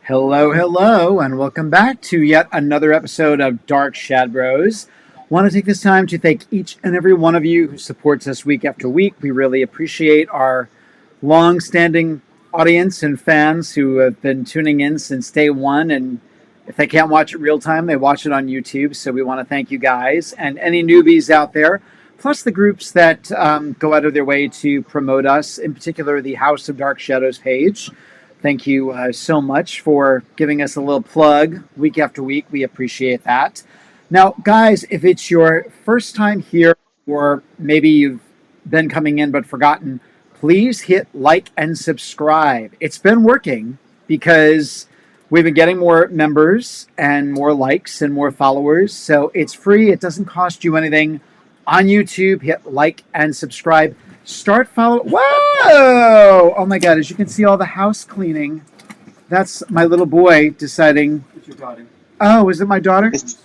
Hello, hello, and welcome back to yet another episode of Dark Shad-Bros. Want to take this time to thank each and every one of you who supports us week after week. We really appreciate our long-standing audience and fans who have been tuning in since day one. And if they can't watch it real time, they watch it on YouTube. So we want to thank you guys and any newbies out there, plus the groups that go out of their way to promote us, in particular the House of Dark Shadows page. Thank you so much for giving us a little plug week after week. We appreciate that. Now, guys, if it's your first time here, or maybe you've been coming in but forgotten, please hit like and subscribe. It's been working because we've been getting more members and more likes and more followers. So it's free, it doesn't cost you anything. On YouTube, hit like and subscribe. Start following. Whoa! Oh my God! As you can see, all the house cleaning. That's my little boy deciding. It's your daughter. Oh, is it my daughter? It's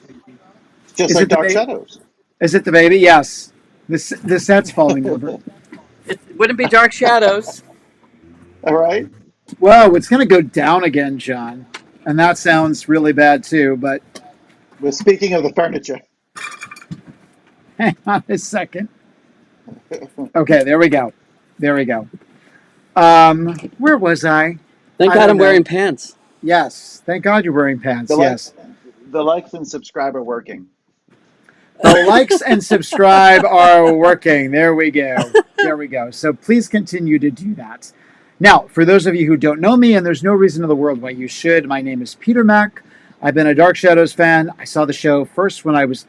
just Is like it the Dark baby? Shadows. Is it the baby? Yes. The set's falling over. It wouldn't be Dark Shadows. All right. Whoa! It's gonna go down again, John. And that sounds really bad too. But We're speaking of the furniture. hang on a second. Okay, there we go. There we go. Where was I? Thank I God don't I'm know. wearing pants. Yes. Thank God you're wearing pants. The Yes. the likes and subscribe are working. The likes and subscribe are working. There we go. There we go. So please continue to do that. Now, for those of you who don't know me, and there's no reason in the world why you should, my name is Peter Mack. I've been a Dark Shadows fan. I saw the show first when I was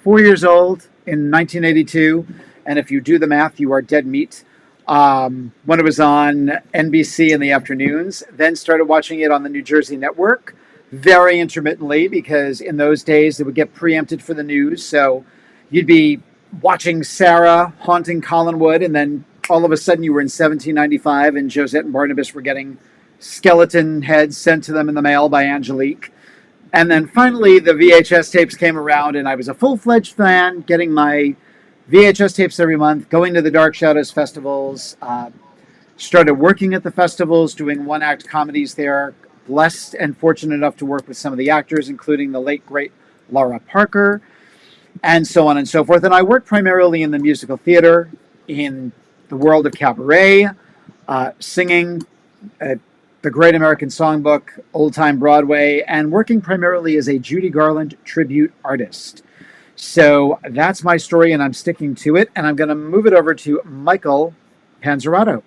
4 years old in 1982. And if you do the math, you are dead meat. When it was on NBC in the afternoons, then started watching it on the New Jersey network very intermittently because in those days it would get preempted for the news. So you'd be watching Sarah haunting Collinwood, and then all of a sudden you were in 1795 and Josette and Barnabas were getting skeleton heads sent to them in the mail by Angelique. And then finally the VHS tapes came around, and I was a full-fledged fan, getting my VHS tapes every month, going to the Dark Shadows festivals, started working at the festivals, doing one-act comedies there. Blessed and fortunate enough to work with some of the actors, including the late, great Laura Parker, and so on and so forth. And I worked primarily in the musical theater, in the world of cabaret, singing the Great American Songbook, old-time Broadway, and working primarily as a Judy Garland tribute artist. So that's my story, and I'm sticking to it. And I'm going to move it over to Michael Panzerato.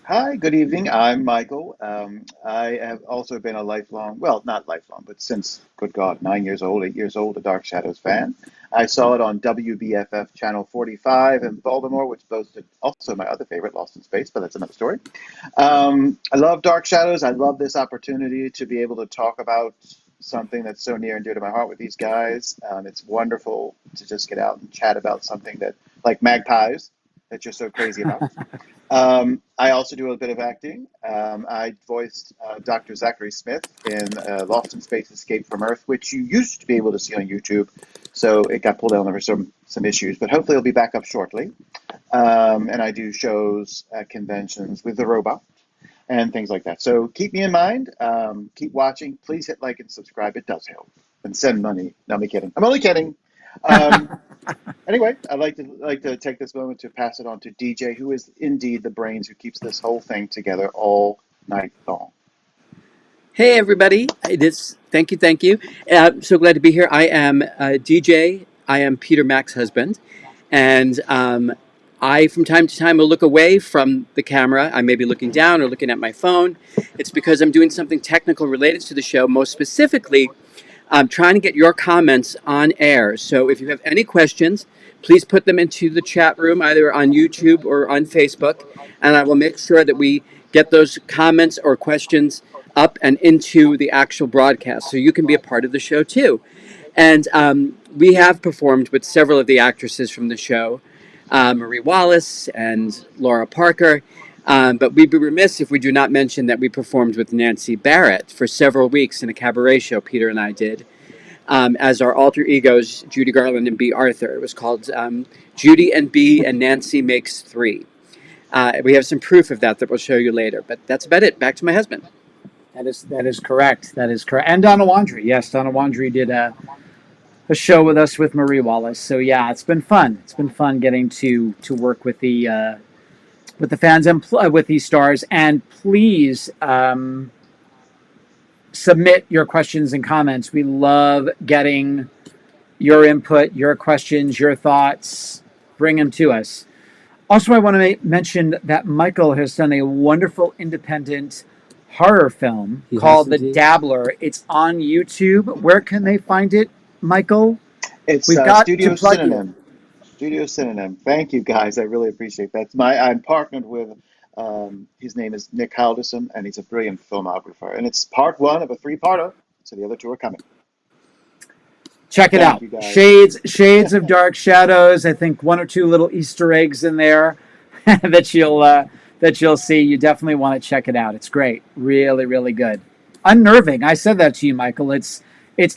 Hi, good evening. I'm Michael. I have also been a lifelong, well, not lifelong, but since, good God, 9 years old, 8 years old, a Dark Shadows fan. I saw it on WBFF Channel 45 in Baltimore, which boasted also my other favorite, Lost in Space, but that's another story. I love Dark Shadows. I love this opportunity to be able to talk about something that's so near and dear to my heart with these guys. It's wonderful to just get out and chat about something that, like magpies, that you're so crazy about. I also do a bit of acting. I voiced Dr. Zachary Smith in Lost in Space, Escape from Earth, which you used to be able to see on YouTube. So it got pulled down over some issues, but hopefully it'll be back up shortly. And I do shows at conventions with the robot and things like that. So keep me in mind. Keep watching. Please hit like and subscribe. It does help. And send money. No, I'm kidding. I'm only kidding. Anyway, I'd like to take this moment to pass it on to DJ, who is indeed the brains who keeps this whole thing together all night long. Hey, everybody. Thank you, thank you. So glad to be here. I am DJ. I am Peter Mack's husband. And I, from time to time, will look away from the camera. I may be looking down or looking at my phone. It's because I'm doing something technical related to the show. Most specifically, I'm trying to get your comments on air. So if you have any questions, please put them into the chat room, either on YouTube or on Facebook, and I will make sure that we get those comments or questions up and into the actual broadcast, so you can be a part of the show too. And we have performed with several of the actresses from the show, Marie Wallace and Laura Parker. But we'd be remiss if we do not mention that we performed with Nancy Barrett for several weeks in a cabaret show Peter and I did, as our alter egos, Judy Garland and B. Arthur. It was called Judy and B and Nancy Makes Three. We have some proof of that we'll show you later. But that's about it. Back to my husband. That is correct. That is correct. And Donna Wandry. Yes, Donna Wandry did a show with us with Marie Wallace. So yeah, it's been fun. It's been fun getting to work with the fans and with these stars. And please submit your questions and comments. We love getting your input, your questions, your thoughts. Bring them to us. Also, I want to mention that Michael has done a wonderful independent horror film called The Dabbler. It's on YouTube. Where can they find it, Michael? It's We've got Studio to plug Synonym. Studio Synonym. Thank you, guys. I really appreciate that. I'm partnered with, his name is Nick Halderson, and he's a brilliant filmographer. And it's part one of a three-parter, so the other two are coming. Check it out. Shades of Dark Shadows. I think one or two little Easter eggs in there that you'll see. You definitely want to check it out. It's great. Really, really good. Unnerving. I said that to you, Michael. It's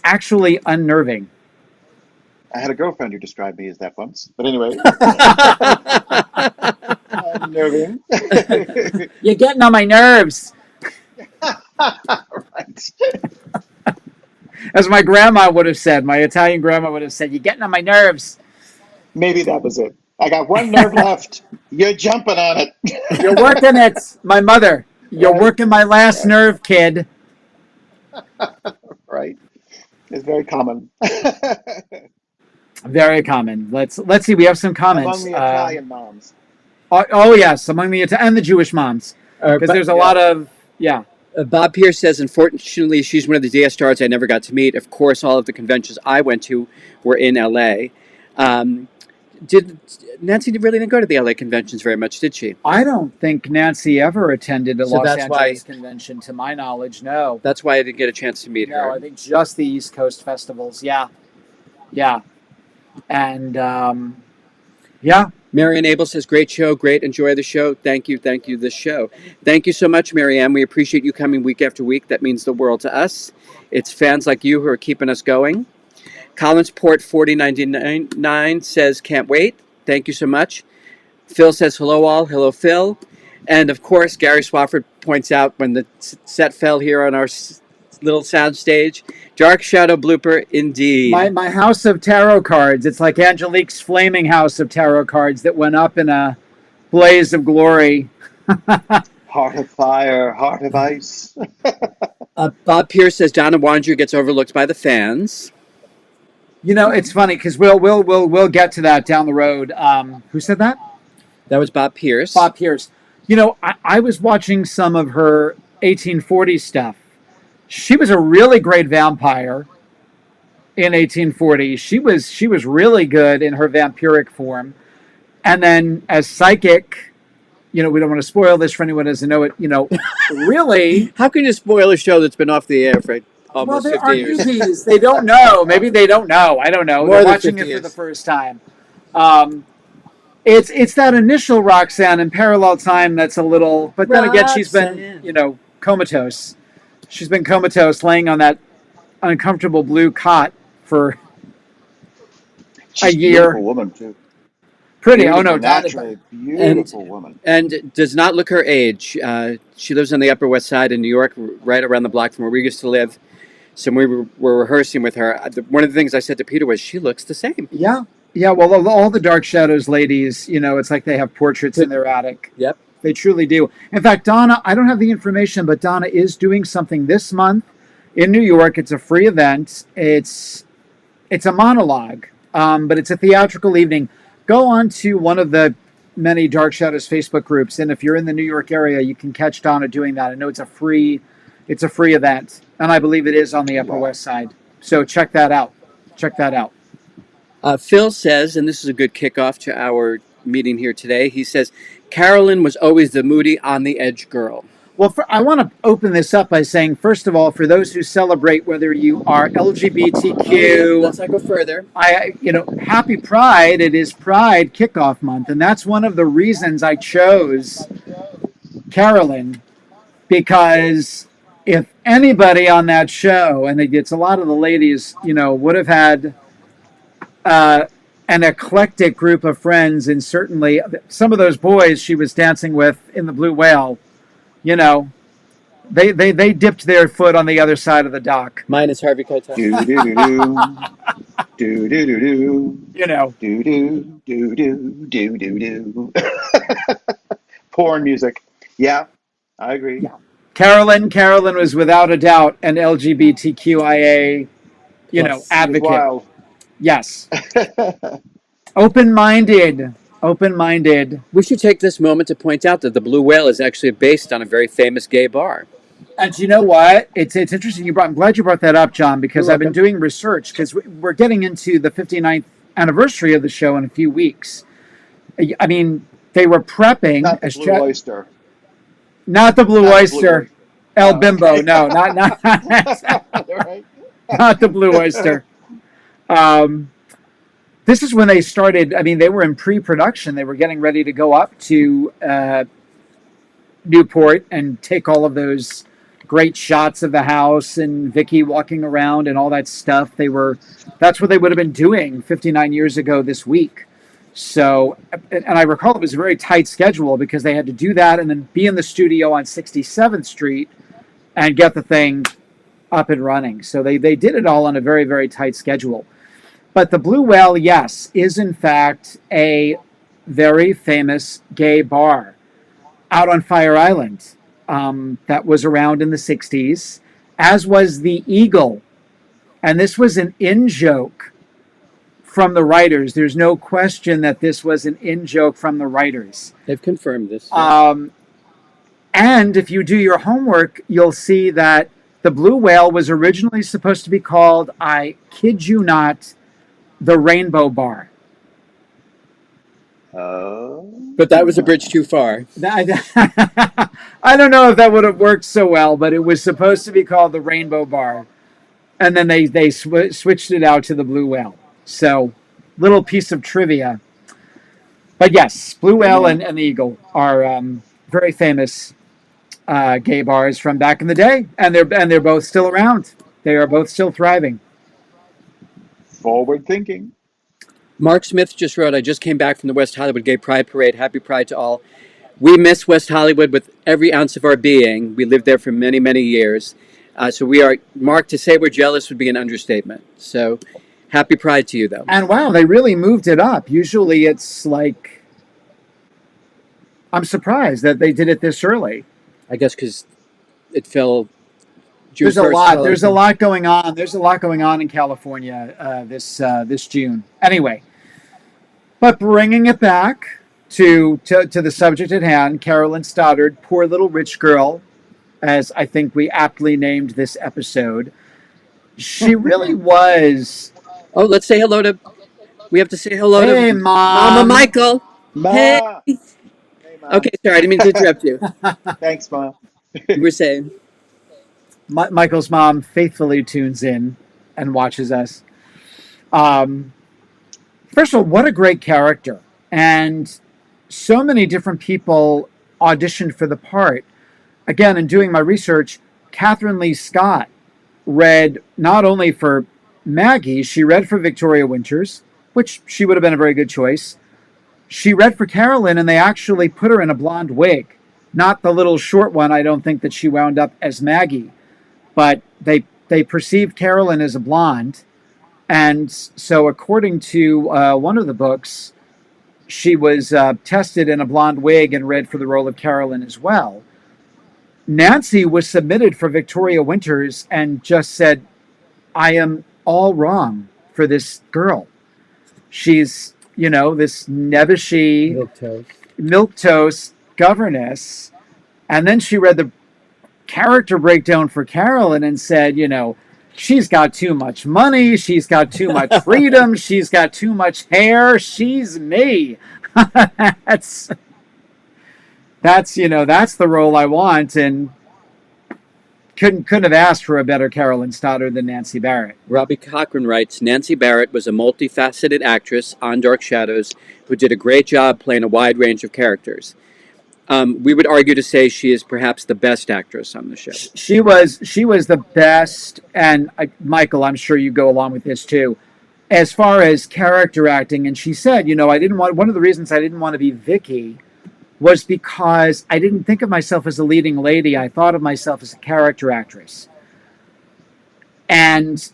actually unnerving. I had a girlfriend who described me as that once. But anyway. Unnerving. You're getting on my nerves. Right. As my grandma would have said, my Italian grandma would have said, you're getting on my nerves. Maybe that was it. I got one nerve left. You're jumping on it. You're working it. My mother. You're working my last nerve, kid. Right. It's very common. Very common. Let's see. We have some comments. Among the Italian moms. Oh yes, among the and the Jewish moms. Because there's a lot of, Bob Pierce says, unfortunately, she's one of the DS stars I never got to meet. Of course, all of the conventions I went to were in LA. Did Nancy really didn't go to the LA conventions very much, did she? I don't think Nancy ever attended a Los Angeles convention, to my knowledge. No. That's why I didn't get a chance to meet her. No, I think just the East Coast festivals. Yeah. And Marianne Abel says, great show, great, enjoy the show. Thank you, this show. Thank you so much, Marianne. We appreciate you coming week after week. That means the world to us. It's fans like you who are keeping us going. Collinsport 4099 says, can't wait. Thank you so much. Phil says, hello all. Hello, Phil. And of course, Gary Swafford points out when the set fell here on our little sound stage, Dark Shadow blooper indeed. My house of tarot cards. It's like Angelique's flaming house of tarot cards that went up in a blaze of glory. Heart of fire, heart of ice. Bob Pierce says Donna Wandry gets overlooked by the fans. You know, it's funny because we'll get to that down the road. Who said that? That was Bob Pierce. Bob Pierce. You know, I was watching some of her 1840 stuff. She was a really great vampire in 1840. She was really good in her vampiric form. And then as psychic, you know, we don't want to spoil this for anyone who doesn't know it, you know, really. How can you spoil a show that's been off the air for almost 50 years? Newbies. They don't know. Maybe they don't know. I don't know. They're watching it for the first time. It's that initial Roxanne in Parallel Time that's a little, but then again, she's been, you know, comatose. She's been comatose, laying on that uncomfortable blue cot for a year. Beautiful woman too. Pretty. Beautiful, oh no, naturally beautiful woman. And does not look her age. She lives on the Upper West Side in New York, right around the block from where we used to live. So we were rehearsing with her. One of the things I said to Peter was, she looks the same. Yeah. Well, all the Dark Shadows ladies, you know, it's like they have portraits in their attic. Yep. They truly do. In fact, Donna, I don't have the information, but Donna is doing something this month in New York. It's a free event. It's a monologue, but it's a theatrical evening. Go on to one of the many Dark Shadows Facebook groups, and if you're in the New York area, you can catch Donna doing that. I know it's a free event, and I believe it is on the Upper West Side. So check that out. Phil says, and this is a good kickoff to our meeting here today, he says, Carolyn was always the moody, on-the-edge girl. Well, I want to open this up by saying, first of all, for those who celebrate, whether you are LGBTQ... Let's not go further. Happy Pride. It is Pride Kickoff Month, and that's one of the reasons I chose Carolyn, because if anybody on that show, and it's a lot of the ladies, you know, would have had... an eclectic group of friends, and certainly some of those boys she was dancing with in the Blue Whale, you know, They dipped their foot on the other side of the dock. Mine is Harvey Keitel. Do do do do do do do do You know. do do do do do do do. Porn music. Yeah, I agree. Yeah. Carolyn was without a doubt an LGBTQIA, Plus. It was advocate. wild. Yes. Open-minded. We should take this moment to point out that the Blue Whale is actually based on a very famous gay bar. And you know what? It's interesting. I'm glad you brought that up, John, because You're I've been welcome. doing research because we're getting into the 59th anniversary of the show in a few weeks. I mean, they were prepping Not the as Blue Oyster. not the Blue Not the Blue Oyster, Oyster. El Oh, Bimbo. okay. No, not Right? not the Blue Oyster. This is when they started. I mean, they were in pre-production. They were getting ready to go up to Newport and take all of those great shots of the house and Vicky walking around and all that stuff. That's what they would have been doing 59 years ago this week. So, and I recall it was a very tight schedule because they had to do that and then be in the studio on 67th Street and get the thing up and running. So they did it all on a very, very tight schedule. But the Blue Whale, yes, is in fact a very famous gay bar out on Fire Island that was around in the 60s, as was the Eagle. And this was an in-joke from the writers. There's no question that this was an in-joke from the writers. They've confirmed this. And if you do your homework, you'll see that the Blue Whale was originally supposed to be called, I kid you not, the Rainbow Bar. But that was a bridge too far. I don't know if that would have worked so well, but it was supposed to be called the Rainbow Bar. And then they switched it out to the Blue Whale. So, little piece of trivia. But yes, Blue Whale and the Eagle are very famous gay bars from back in the day, and they're both still around. They are both still thriving. Forward thinking. Mark Smith just wrote, I just came back from the West Hollywood Gay Pride Parade. Happy Pride to all. We miss West Hollywood with every ounce of our being. We lived there for many, many years. So we are, Mark, to say we're jealous would be an understatement. So happy Pride to you, though. And wow, they really moved it up. Usually it's like, I'm surprised that they did it this early. I guess because it fell June There's a 1st. lot. There's a lot going on. There's a lot going on in California this June. Anyway, but bringing it back to the subject at hand, Carolyn Stoddard, poor little rich girl, as I think we aptly named this episode. She really was. Oh, let's say hello to. We have to say hello Hey, to Mom. Mama Michael. Ma. Hey. Hey, Ma. Okay, sorry, I didn't mean to interrupt you. Thanks, Ma. You were saying. Michael's mom faithfully tunes in and watches us. First of all, what a great character. And so many different people auditioned for the part. Again, in doing my research, Catherine Lee Scott read not only for Maggie, she read for Victoria Winters, which she would have been a very good choice. She read for Carolyn, and they actually put her in a blonde wig. Not the little short one. I don't think that she wound up as Maggie. But they perceived Carolyn as a blonde. And so according to one of the books, she was tested in a blonde wig and read for the role of Carolyn as well. Nancy was submitted for Victoria Winters and just said, I am all wrong for this girl. She's, this nebbishy, milquetoast governess. And then she read the character breakdown for Carolyn and said, she's got too much money, she's got too much freedom, she's got too much hair, she's me. That's the role I want, and couldn't have asked for a better Carolyn Stoddard than Nancy Barrett. Robbie Cochran writes, Nancy Barrett was a multifaceted actress on Dark Shadows who did a great job playing a wide range of characters. We would argue to say she is perhaps the best actress on the show. She was the best, and Michael, I'm sure you go along with this too, as far as character acting. And she said, one of the reasons I didn't want to be Vicky was because I didn't think of myself as a leading lady. I thought of myself as a character actress. And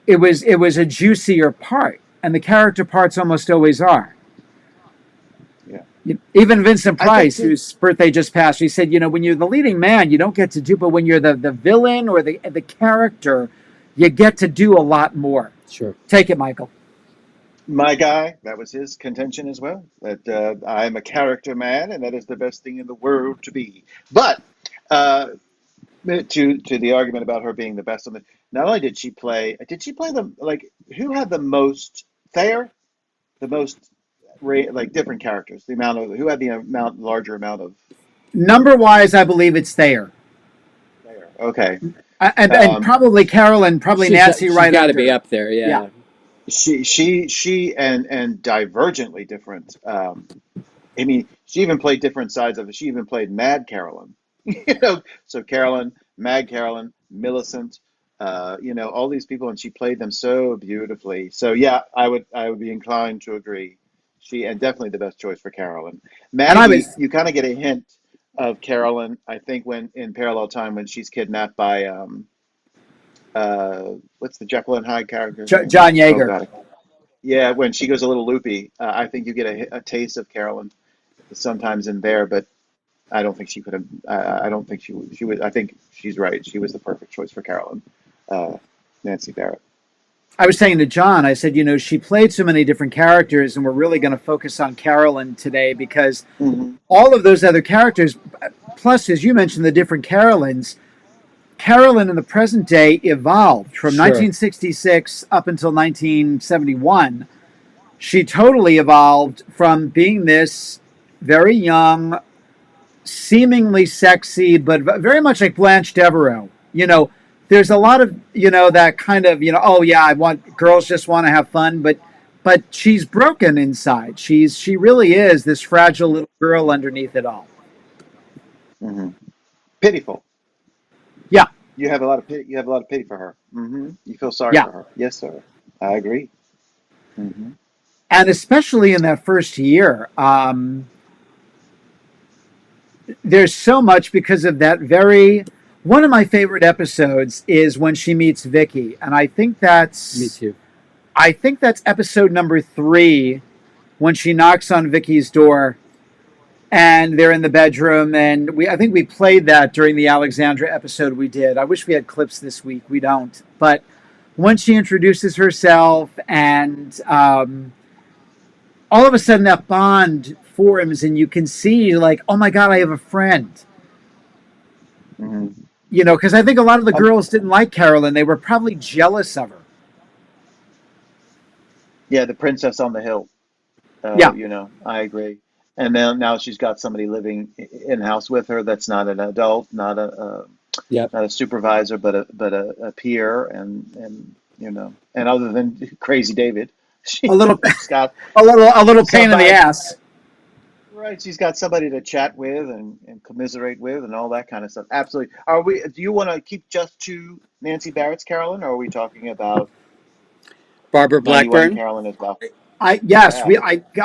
it was a juicier part. And the character parts almost always are. Yeah. Even Vincent Price, that, whose birthday just passed, he said, when you're the leading man, you don't get to do, but when you're the villain or the character, you get to do a lot more. Sure. Take it, Michael. my guy, that was his contention as well, that I'm a character man, and that is the best thing in the world to be. But to the argument about her being the best on the, not only did she play the, like, who had the most Thayer, the most like different characters, the amount of, who had the larger amount of Number wise, I believe it's Thayer. Thayer. Okay. And probably Carolyn, probably Nancy she's right got to under. be up there, yeah. She and divergently different. I mean, she even played different sides of it. She even played Mad Carolyn. So Carolyn, Mad Carolyn, Millicent, all these people, and she played them so beautifully. So yeah, I would be inclined to agree. She, and definitely the best choice for Carolyn. Maggie, you kind of get a hint of Carolyn, I think, when in Parallel Time, when she's kidnapped by what's the Jekyll and Hyde character? John Yeager. Oh, God. Yeah, when she goes a little loopy, I think you get a taste of Carolyn sometimes in there, but I don't think she could have. I don't think she would. I think she's right. She was the perfect choice for Carolyn, Nancy Barrett. I was saying to John, I said, she played so many different characters, and we're really going to focus on Carolyn today because all of those other characters, plus, as you mentioned, the different Carolyns, Carolyn in the present day evolved from 1966 up until 1971. She totally evolved from being this very young, seemingly sexy, but very much like Blanche Devereaux. There's a lot of, that kind of, oh yeah, girls just want to have fun, but she's broken inside. She really is this fragile little girl underneath it all. Mm-hmm. Pitiful. Yeah. You have a lot of pity. You have a lot of pity for her. Mm-hmm. You feel sorry for her. Yes, sir. I agree. Mm-hmm. And especially in that first year, there's so much because of that one of my favorite episodes is when she meets Vicky. And I think that's... Me too. I think that's episode number 3 when she knocks on Vicky's door and they're in the bedroom. And I think we played that during the Alexandra episode we did. I wish we had clips this week. We don't. But when she introduces herself and all of a sudden that bond forms and you can see like, oh my God, I have a friend. Mm-hmm. Because I think a lot of the girls didn't like Carolyn. They were probably jealous of her. Yeah, the princess on the hill. I agree. And then now she's got somebody living in house with her that's not an adult, not a supervisor, but a peer, and other than Crazy David, she's got a little pain in the ass. Right, she's got somebody to chat with and commiserate with and all that kind of stuff. Absolutely. Do you want to keep just to Nancy Barrett's Carolyn, or are we talking about Barbara Blackburn? Carolyn as well? I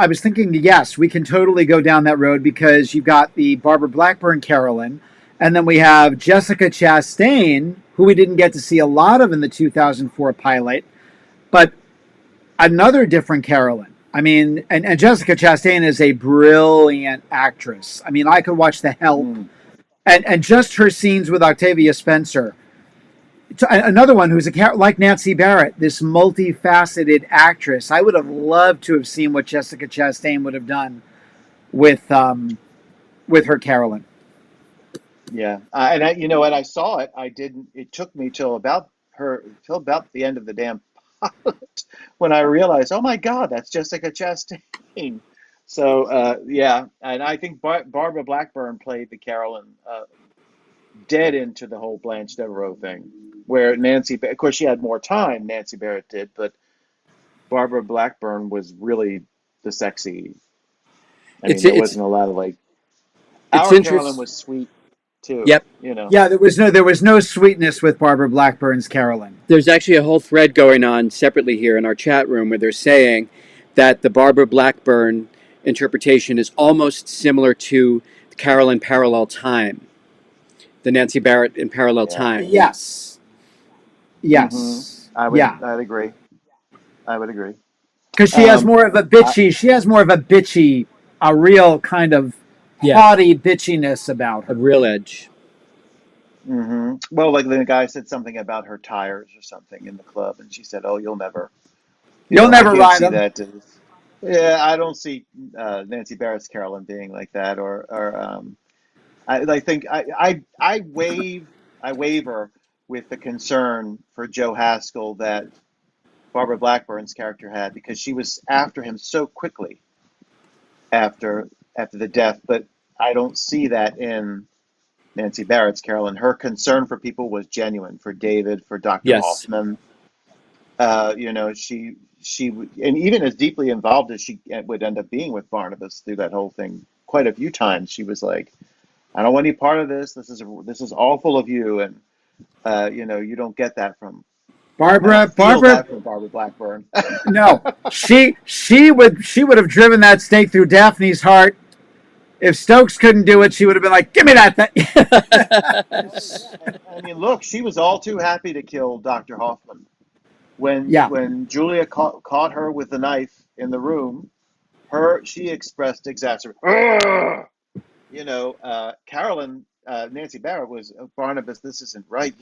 was thinking, yes, we can totally go down that road because you've got the Barbara Blackburn Carolyn, and then we have Jessica Chastain, who we didn't get to see a lot of in the 2004 pilot, but another different Carolyn. I mean, and Jessica Chastain is a brilliant actress. I mean, I could watch The Help, and just her scenes with Octavia Spencer. Another one who's like Nancy Barrett, this multifaceted actress. I would have loved to have seen what Jessica Chastain would have done with her Carolyn. Yeah, and I saw it. I didn't. It took me till about the end of the damn pilot when I realized, oh my God, that's Jessica Chastain. So and I think Barbara Blackburn played the Carolyn dead into the whole Blanche Devereaux thing, where Nancy, of course, she had more time. Nancy Barrett did, but Barbara Blackburn was really the sexy. There wasn't a lot of like. Our Carolyn was sweet too. Yep. Yeah, there was no sweetness with Barbara Blackburn's Carolyn. There's actually a whole thread going on separately here in our chat room where they're saying that the Barbara Blackburn interpretation is almost similar to Carolyn Parallel Time, the Nancy Barrett in Parallel Yeah. Time. Yes. Hmm. Yes. Yeah. I'd agree. I would agree. Because she has Um, more of a I, bitchy, a real kind of Yeah, haughty bitchiness about a her. real edge. well, like the guy said something about her tires or something in the club, and she said, "Oh, you'll never." You'll I never can't ride see them. that. Yeah, I don't see Nancy Barrett's Carolyn being like that, or I think I waver with the concern for Joe Haskell that Barbara Blackburn's character had because she was after him so quickly after the death, but I don't see that in Nancy Barrett's Carolyn. Her concern for people was genuine, for David, for Dr. Yes. Hoffman. And even as deeply involved as she would end up being with Barnabas through that whole thing, quite a few times she was like, "I don't want any part of this. This is all full of you," and you don't get that from. I don't feel Barbara, that from Barbara Blackburn. no, she would have driven that stake through Daphne's heart. If Stokes couldn't do it, she would have been like, "Give me that thing." Oh yeah, and I mean, look, she was all too happy to kill Dr. Hoffman when Yeah, Julia caught her with the knife in the room. She expressed exacerbation. Carolyn, Nancy Barrett was Barnabas. This isn't right.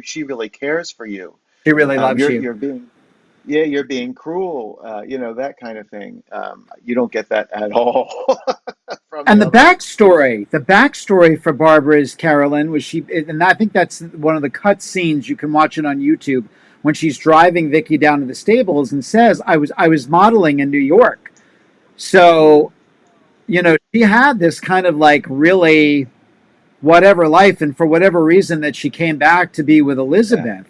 She really cares for you. she really loves You're you. you're being yeah, you're being cruel. That kind of thing. You don't get that at all from And the the others. backstory for Barbara's Carolyn was and I think that's one of the cut scenes. You can watch it on YouTube when she's driving Vicky down to the stables and says, "I was modeling in New York." So, she had this kind of like really whatever life, and for whatever reason that she came back to be with Yeah. Elizabeth,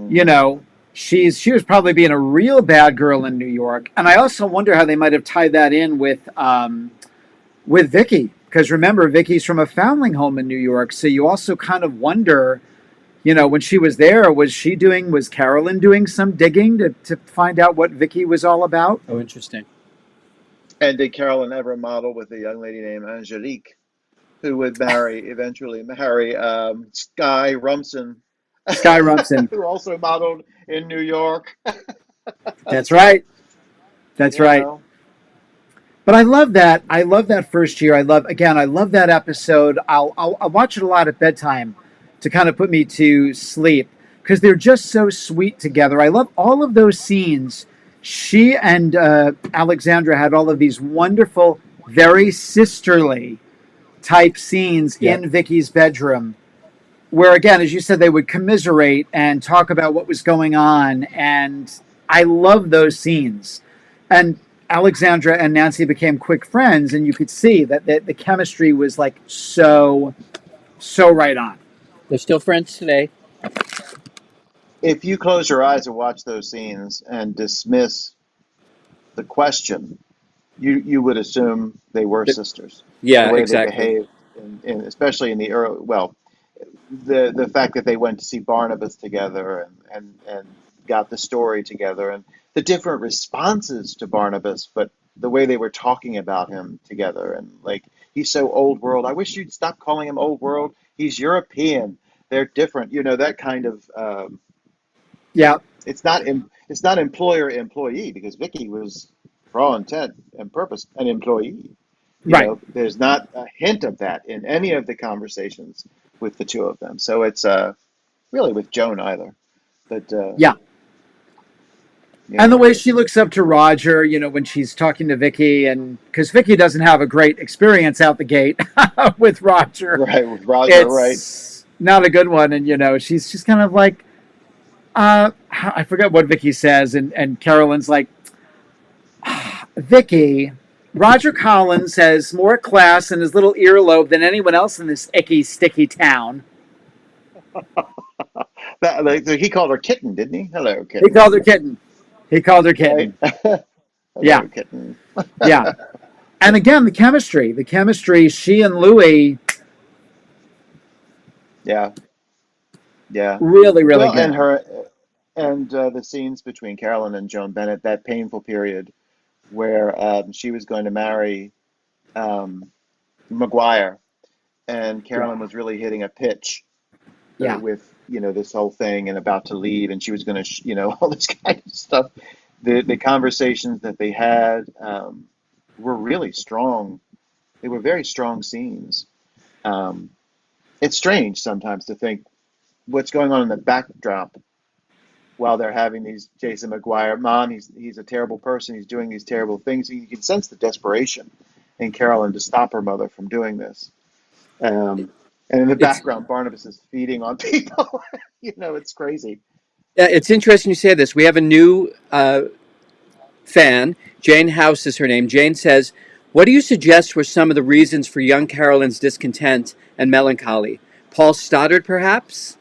you Hmm. know, she was probably being a real bad girl in New York. And I also wonder how they might have tied that in with Vicky, because remember, Vicky's from a foundling home in New York, so you also kind of wonder, when she was there, was Carolyn doing some digging to find out what Vicky was all about? Oh, interesting. And did Carolyn ever model with a young lady named Angelique, who would eventually marry Sky Rumson, Sky Rumson. who also modeled in New York? That's right. That's You right. know, But I love that. I love that first year. I love that episode. I'll watch it a lot at bedtime to kind of put me to sleep because they're just so sweet together. I love all of those scenes. She and Alexandra had all of these wonderful, very sisterly type scenes Yep. in Vicky's bedroom, where again, as you said, they would commiserate and talk about what was going on. And I love those scenes. And Alexandra and Nancy became quick friends, and you could see that the chemistry was like so right on. They're still friends today. if you close your eyes and watch those scenes and dismiss the question, you would assume they were sisters. The Yeah, way they exactly. behaved, especially in the early, well, the fact that they went to see Barnabas together and got the story together and the different responses to Barnabas, but the way they were talking about him together and like he's so old world. I wish you'd stop calling him old world. He's European. They're different. That kind of. Yeah, It's not employer employee because Vicky was, for all intent and purpose, an employee. right. There's not a hint of that in any of the conversations with the two of them. So it's really with Joan either. But Yeah. And the way she looks up to Roger, when she's talking to Vicky, and because Vicky doesn't have a great experience out the gate with Roger, right with Roger, right? it's not a good one. And she's just kind of like, I forget what Vicky says, and Carolyn's like, Vicky, Roger Collins has more class in his little earlobe than anyone else in this icky, sticky town. He called her kitten, didn't he? Hello, He kitten. called her kitten. He called her Right? kitten. Yeah, Hello, kitten. yeah. And again, the chemistry, she and Louis, Yeah, yeah. really, really Well, good. the scenes between Carolyn and Joan Bennett, that painful period, where she was going to marry um, McGuire, and Yeah. Carolyn was really hitting a pitch Yeah. with this whole thing and about to leave, and she was going to all this kind of stuff. The conversations that they had were really strong. They were very strong scenes. Um, it's strange sometimes to think what's going on in the backdrop while they're having these Jason McGuire, mom, he's a terrible person, he's doing these terrible things. You can sense the desperation in Carolyn to stop her mother from doing this. And in the It's background, Barnabas is feeding on people. It's crazy. it's interesting you say this. We have a new fan. Jane House is her name. Jane says, "What do you suggest were some of the reasons for young Carolyn's discontent and melancholy? Paul Stoddard, perhaps?"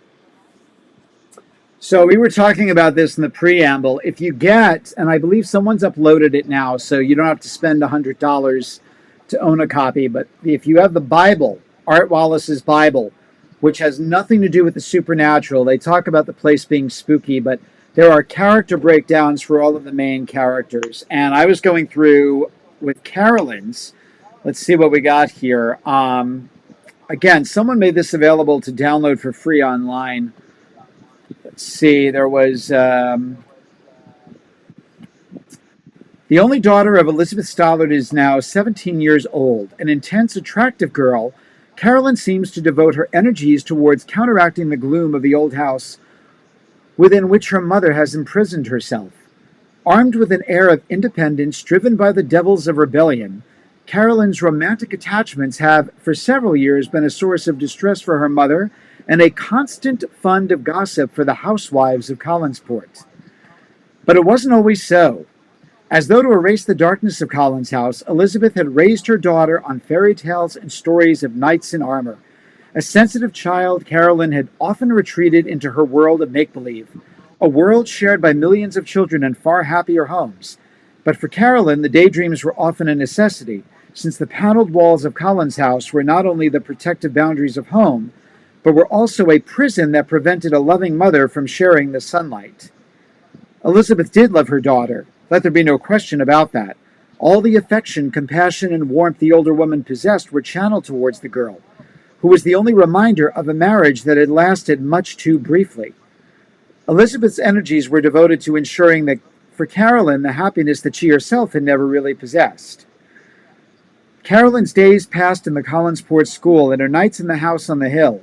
So we were talking about this in the preamble. If you get, and I believe someone's uploaded it now, so you don't have to spend $100 to own a copy, but if you have the Bible, Art Wallace's Bible, which has nothing to do with the supernatural, they talk about the place being spooky, but there are character breakdowns for all of the main characters. And I was going through with Carolyn's. Let's see what we got here. Again, someone made this available to download for free online. Let's see, there was the only daughter of Elizabeth Stoddard is now 17 years old. An intense, attractive girl, Carolyn seems to devote her energies towards counteracting the gloom of the old house within which her mother has imprisoned herself. Armed with an air of independence driven by the devils of rebellion, Carolyn's romantic attachments have, for several years, been a source of distress for her mother and a constant fund of gossip for the housewives of Collinsport. But it wasn't always so. As though to erase the darkness of Colin's house, Elizabeth had raised her daughter on fairy tales and stories of knights in armor. A sensitive child, Carolyn had often retreated into her world of make-believe, a world shared by millions of children in far happier homes. But for Carolyn, the daydreams were often a necessity, since the paneled walls of Colin's house were not only the protective boundaries of home, but were also a prison that prevented a loving mother from sharing the sunlight. Elizabeth did love her daughter. Let there be no question about that. All the affection, compassion, and warmth the older woman possessed were channeled towards the girl, who was the only reminder of a marriage that had lasted much too briefly. Elizabeth's energies were devoted to ensuring that, for Carolyn, the happiness that she herself had never really possessed. Carolyn's days passed in the Collinsport school and her nights in the house on the hill,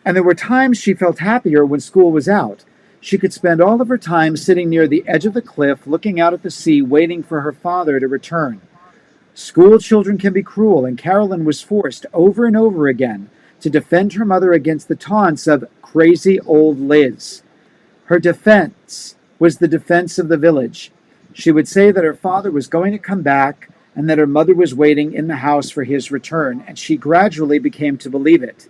and there were times she felt happier when school was out. She could spend all of her time sitting near the edge of the cliff, looking out at the sea, waiting for her father to return. School children can be cruel, and Carolyn was forced over and over again to defend her mother against the taunts of crazy old Liz. Her defense was the defense of the village. She would say that her father was going to come back and that her mother was waiting in the house for his return, and she gradually became to believe it.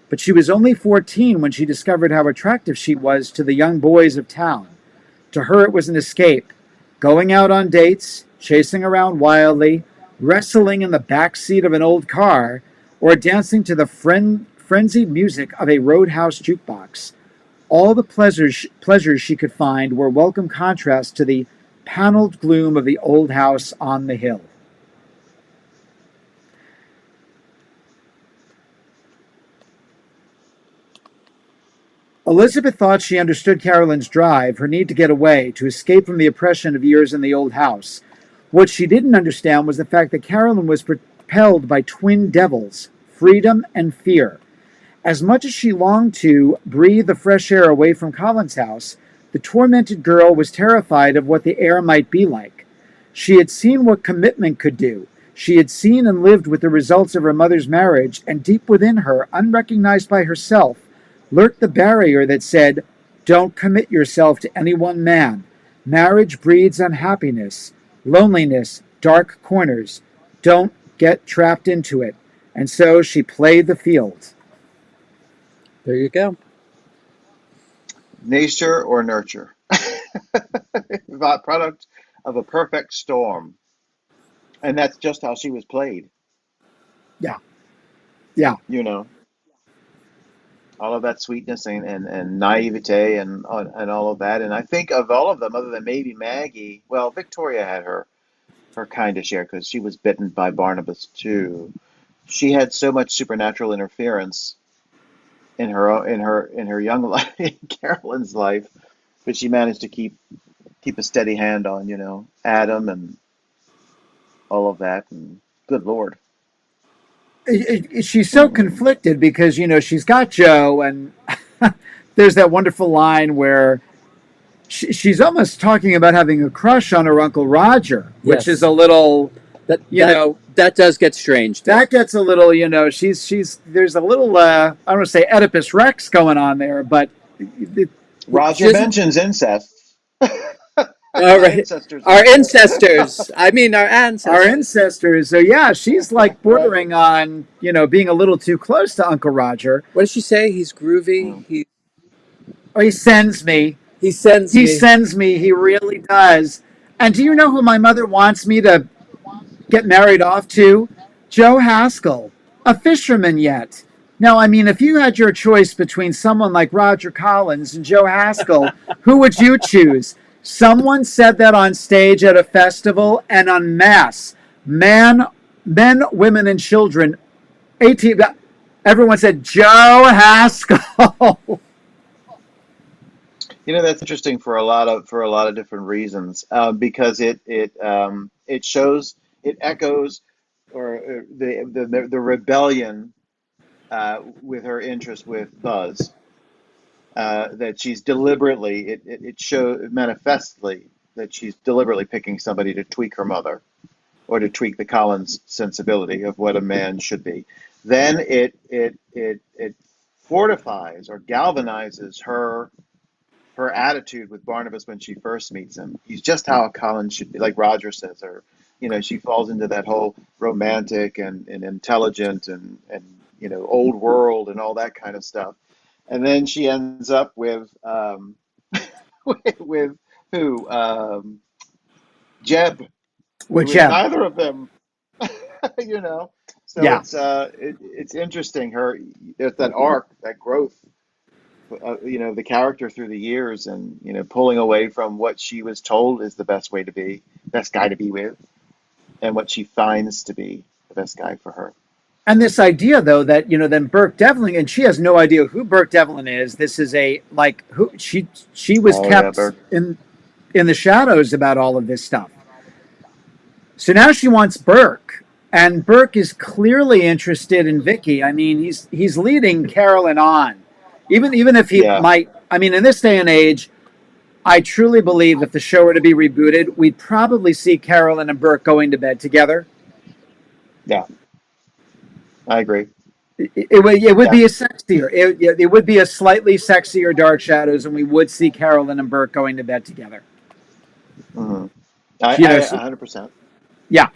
But she was only 14 when she discovered how attractive she was to the young boys of town. To her it was an escape, going out on dates, chasing around wildly, wrestling in the back seat of an old car, or dancing to the frenzied music of a roadhouse jukebox. All the pleasures she could find were welcome contrast to the paneled gloom of the old house on the hill. Elizabeth thought she understood Carolyn's drive, her need to get away, to escape from the oppression of years in the old house. What she didn't understand was the fact that Carolyn was propelled by twin devils, freedom and fear. As much as she longed to breathe the fresh air away from Colin's house, the tormented girl was terrified of what the air might be like. She had seen what commitment could do. She had seen and lived with the results of her mother's marriage, and deep within her, unrecognized by herself, lurked the barrier that said, "Don't commit yourself to any one man. Marriage breeds unhappiness, loneliness, dark corners. Don't get trapped into it." And so she played the field. There you go. Nature or nurture? Product of a perfect storm. And that's just how she was played, Yeah, yeah. you know. All of that sweetness and naivete and all of that. And I think of all of them, other than maybe Maggie, well, Victoria had her her kind to share because she was bitten by Barnabas too. She had so much supernatural interference in her young life, in Carolyn's life, but she managed to keep a steady hand on, Adam and all of that. And good Lord. She's so conflicted because she's got Joe, and there's that wonderful line where she's almost talking about having a crush on her Uncle Roger, which is Yes. a little, that does get strange. that gets a little, she's there's a little, I don't want to say Oedipus Rex going on there, but Roger mentions incest. All right. Ancestors. Our ancestors. I mean, our ancestors. our ancestors. So yeah, she's like bordering on, being a little too close to Uncle Roger. What does she say? He's groovy. He sends me. He sends He me. sends me. He really does. And do you know who my mother wants me to get married off to? Joe Haskell, a fisherman yet. Now, I mean, if you had your choice between someone like Roger Collins and Joe Haskell, who would you choose? Someone said that on stage at a festival and en masse. Men, women, and children. 18. Everyone said Joe Haskell. That's interesting for a lot of different reasons, because it shows, it echoes, or the rebellion with her interest with Buzz, that she's deliberately, it shows manifestly that she's deliberately picking somebody to tweak her mother, or to tweak the Collins sensibility of what a man should be. Then it fortifies or galvanizes her attitude with Barnabas when she first meets him. He's just how a Collins should be, like Roger says, or she falls into that whole romantic and intelligent and old world and all that kind of stuff. And then she ends up with with who? Jeb. With With Jeb. neither of them. So Yeah. it's interesting. There's that arc, that growth, the character through the years, and pulling away from what she was told is the best guy to be with, and what she finds to be the best guy for her. And this idea, though, that then Burke Devlin, and she has no idea who Burke Devlin is. This is who she was kept in the shadows about all of this stuff. So now she wants Burke, and Burke is clearly interested in Vicky. I mean, he's leading Carolyn on. Even if he might, I mean, in this day and age, I truly believe if the show were to be rebooted, we'd probably see Carolyn and Burke going to bed together. Yeah, I agree. It would be a sexier. It would be a slightly sexier Dark Shadows, and we would see Carolyn and Burke going to bed together. Mm-hmm. I 100%. Yeah.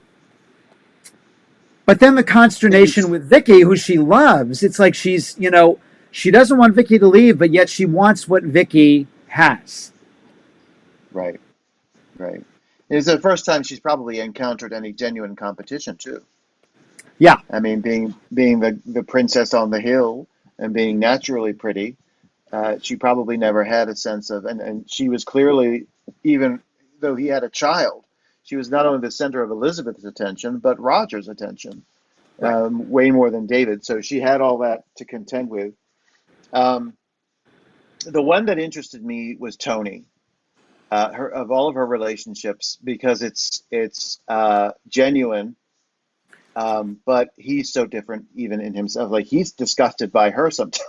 But then the consternation with Vicky, who she loves, it's like she's, she doesn't want Vicky to leave, but yet she wants what Vicky has. Right. It's the first time she's probably encountered any genuine competition, too. Yeah. I mean, being the princess on the hill and being naturally pretty, she probably never had a sense of, and she was clearly, even though he had a child, she was not only the center of Elizabeth's attention, but Roger's attention, way more than David. So she had all that to contend with. The one that interested me was Tony, of all of her relationships, because it's genuine, but he's so different even in himself. Like, he's disgusted by her sometimes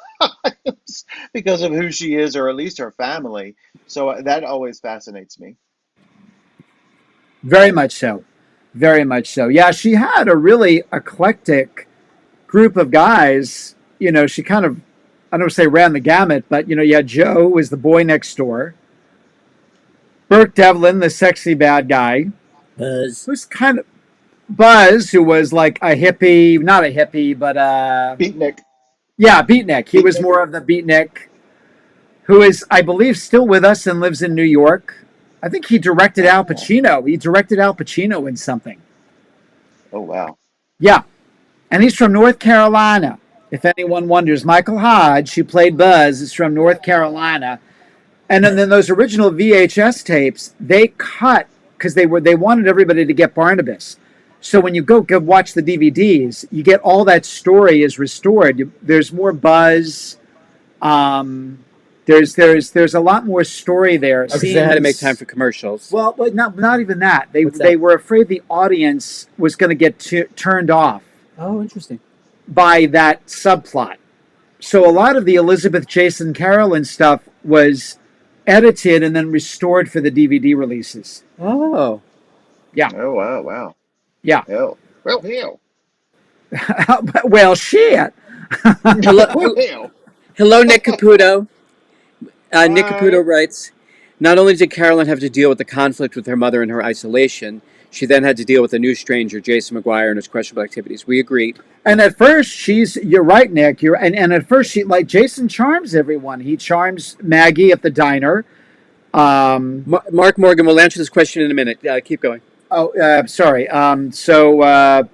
because of who she is, or at least her family. So that always fascinates me. Very much so. Very much so. Yeah, she had a really eclectic group of guys. She kind of, I don't want to say ran the gamut, but, you had Joe, who was the boy next door. Burke Devlin, the sexy bad guy. Buzz. Who's kind of, Buzz, who was like a hippie, not a hippie, but Beatnik. Yeah, Beatnik. He was more of the Beatnik, who is, I believe, still with us and lives in New York. I think he directed Al Pacino. He directed Al Pacino in something. Oh, wow. Yeah. And he's from North Carolina. If anyone wonders, Michael Hodge, who played Buzz, is from North Carolina. And then those original VHS tapes, they cut because they wanted everybody to get Barnabas. So when you go watch the DVDs, you get all that story is restored. There's more buzz. There's a lot more story there. Because they had to make time for commercials. Well, but not even that. What's that? They were afraid the audience was going to get turned off Oh, interesting. by that subplot. So a lot of the Elizabeth, Jason, Carolyn stuff was edited and then restored for the DVD releases. Oh. Yeah. Oh, wow. Yeah. Hell. Well, hell. Well, shit. Hell. Hello, Nick Caputo. Nick Hi. Caputo writes, not only did Carolyn have to deal with the conflict with her mother in her isolation, she then had to deal with a new stranger, Jason McGuire, and his questionable activities. We agreed. And at first, you're right, Nick. And at first, Jason charms everyone. He charms Maggie at the diner. Mark Morgan will answer this question in a minute. Keep going. Sorry. So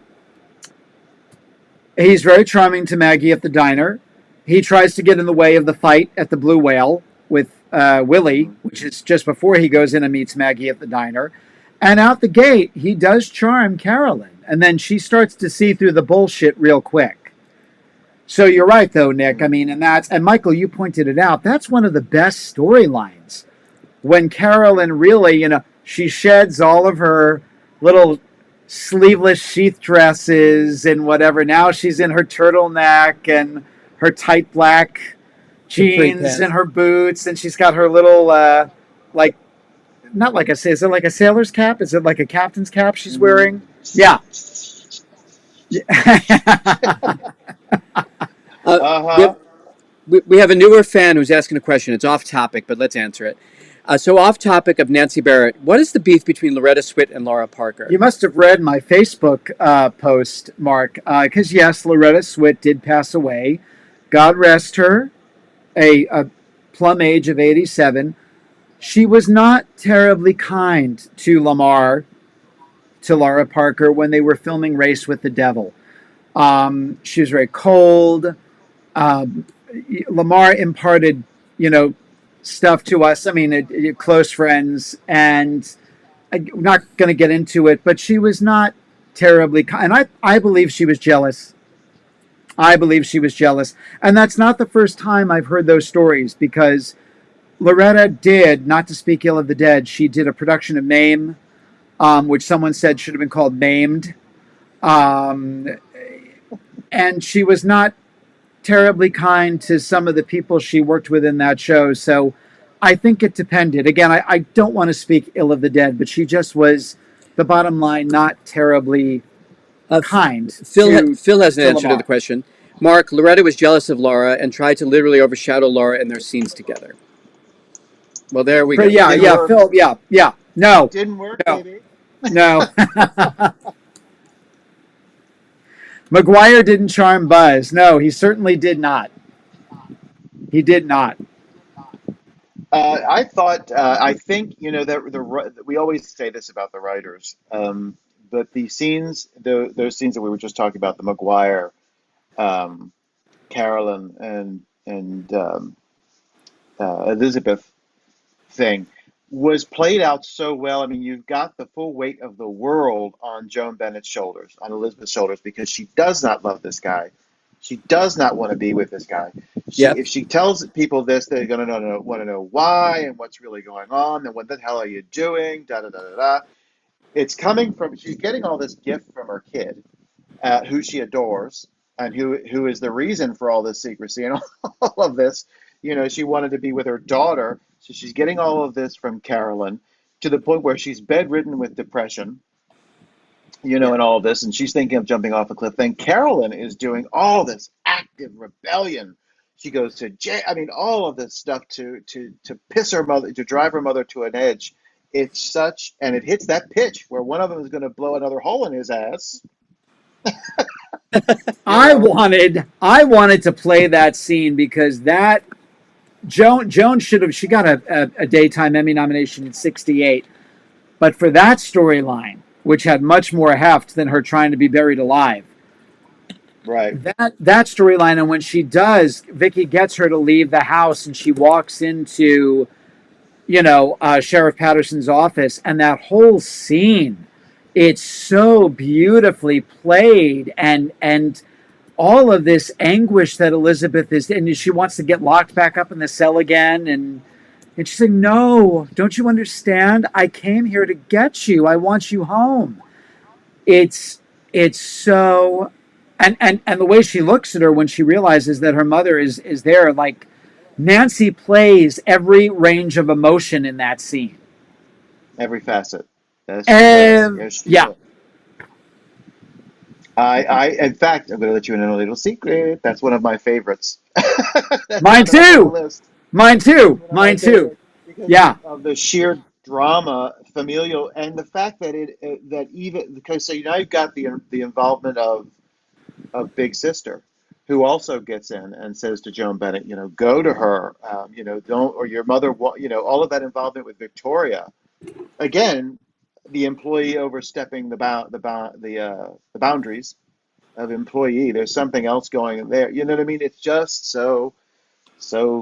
he's very charming to Maggie at the diner. He tries to get in the way of the fight at the Blue Whale with Willie, which is just before he goes in and meets Maggie at the diner. And out the gate, he does charm Carolyn. And then she starts to see through the bullshit real quick. So you're right, though, Nick. I mean, and Michael, you pointed it out. That's one of the best storylines. When Carolyn really, she sheds all of her little sleeveless sheath dresses and whatever. Now she's in her turtleneck and her tight black jeans and her boots. And she's got her little, not like is it like a sailor's cap? Is it like a captain's cap she's wearing? Yeah. We have a newer fan who's asking a question. It's off topic, but let's answer it. So off topic of Nancy Barrett, what is the beef between Loretta Swit and Laura Parker? You must have read my Facebook post, Mark, because yes, Loretta Swit did pass away. God rest her, a plum age of 87. She was not terribly kind to Laura Parker, when they were filming Race with the Devil. She was very cold. Lamar imparted, stuff to us. I mean, close friends, and I'm not going to get into it, but she was not terribly kind. And I believe she was jealous. And that's not the first time I've heard those stories, because Loretta did, not to speak ill of the dead, she did a production of Mame, which someone said should have been called Maimed. And she was not terribly kind to some of the people she worked with in that show. So I think it depended. Again, I don't want to speak ill of the dead, but she just was, the bottom line, not terribly kind. Phil has an answer to the question. Mark, Loretta was jealous of Laura and tried to literally overshadow Laura in their scenes together. Well, there we go. Yeah, Phil, yeah. No. Didn't work, No. baby. No. McGuire didn't charm Buzz. No, he certainly did not. He did not. I think, that we always say this about the writers, but the scenes, those scenes that we were just talking about, the McGuire, Carolyn, and Elizabeth thing, was played out so well. I mean, you've got the full weight of the world on Joan Bennett's shoulders, on Elizabeth's shoulders, because she does not love this guy. She does not want to be with this guy. If she tells people this, they're going to want to know why and what's really going on and what the hell are you doing, da-da-da-da-da. It's coming from, she's getting all this gift from her kid, who she adores, and who is the reason for all this secrecy and all of this. She wanted to be with her daughter, so she's getting all of this from Carolyn, to the point where she's bedridden with depression, and all of this, and she's thinking of jumping off a cliff. Then Carolyn is doing all this active rebellion. She goes to jail. I mean, all of this stuff to piss her mother, to drive her mother to an edge. And it hits that pitch where one of them is going to blow another hole in his ass. I wanted to play that scene, because that Joan should have, she got a Daytime Emmy nomination in '68, but for that storyline, which had much more heft than her trying to be buried alive, right? That storyline, and when she does, Vicky gets her to leave the house, and she walks into, Sheriff Patterson's office, and that whole scene, it's so beautifully played, and all of this anguish that Elizabeth is, and she wants to get locked back up in the cell again, and she's like, no, don't you understand? I came here to get you. I want you home. It's so, and the way she looks at her when she realizes that her mother is there, like, Nancy plays every range of emotion in that scene. Every facet. Yes, she does. Yes, she Yeah. does. In fact, I'm going to let you in on a little secret. That's one of my favorites. That's Mine not on the too. list. Mine too. One of my Mine too. favorites because Yeah. of the sheer drama, familial, and the fact that that even because so now you've got the involvement of Big Sister, who also gets in and says to Joan Bennett, go to her, don't, or your mother, all of that involvement with Victoria. Again, the employee overstepping the boundaries of employee. There's something else going there. You know what I mean? It's just so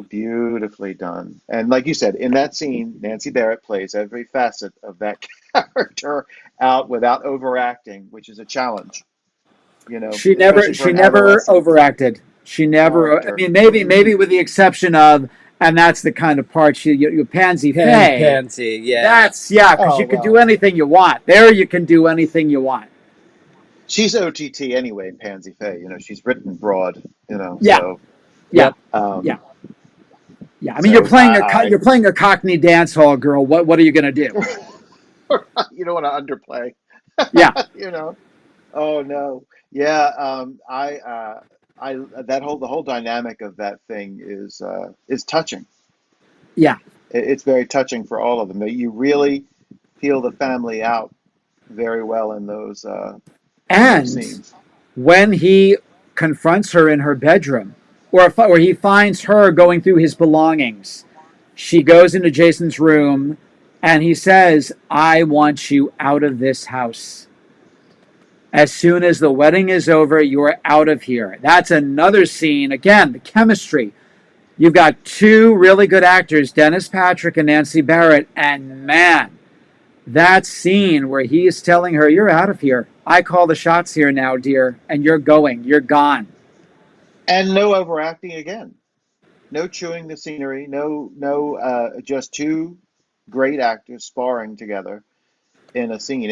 beautifully done. And like you said, in that scene, Nancy Barrett plays every facet of that character out without overacting, which is a challenge. She Especially for an never adolescent overacted. She never. I character. mean, maybe with the exception of, and that's the kind of part you Pansy Faye. Pansy, yeah. That's because Oh you can do well, anything you want. There, you can do anything you want. she's OTT anyway, Pansy Faye. She's written broad. Yeah, So yeah, Yep. yeah, um, yeah. I mean, so you're playing a Cockney dance hall girl. What are you gonna do? you don't want to underplay. Yeah, you know. Oh no. Yeah. I the whole dynamic of that thing is touching. yeah. It's very touching for all of them. You really feel the family out very well in those And scenes. when he confronts her in her bedroom, or he finds her going through his belongings, she goes into Jason's room, and he says, "I want you out of this house. As soon as the wedding is over, you're out of here." That's another scene. Again, the chemistry. You've got two really good actors, Dennis Patrick and Nancy Barrett, and man, that scene where he is telling her, "You're out of here. I call the shots here now, dear, and you're going. You're gone." And no overacting again. No chewing the scenery. No, just two great actors sparring together in a scene.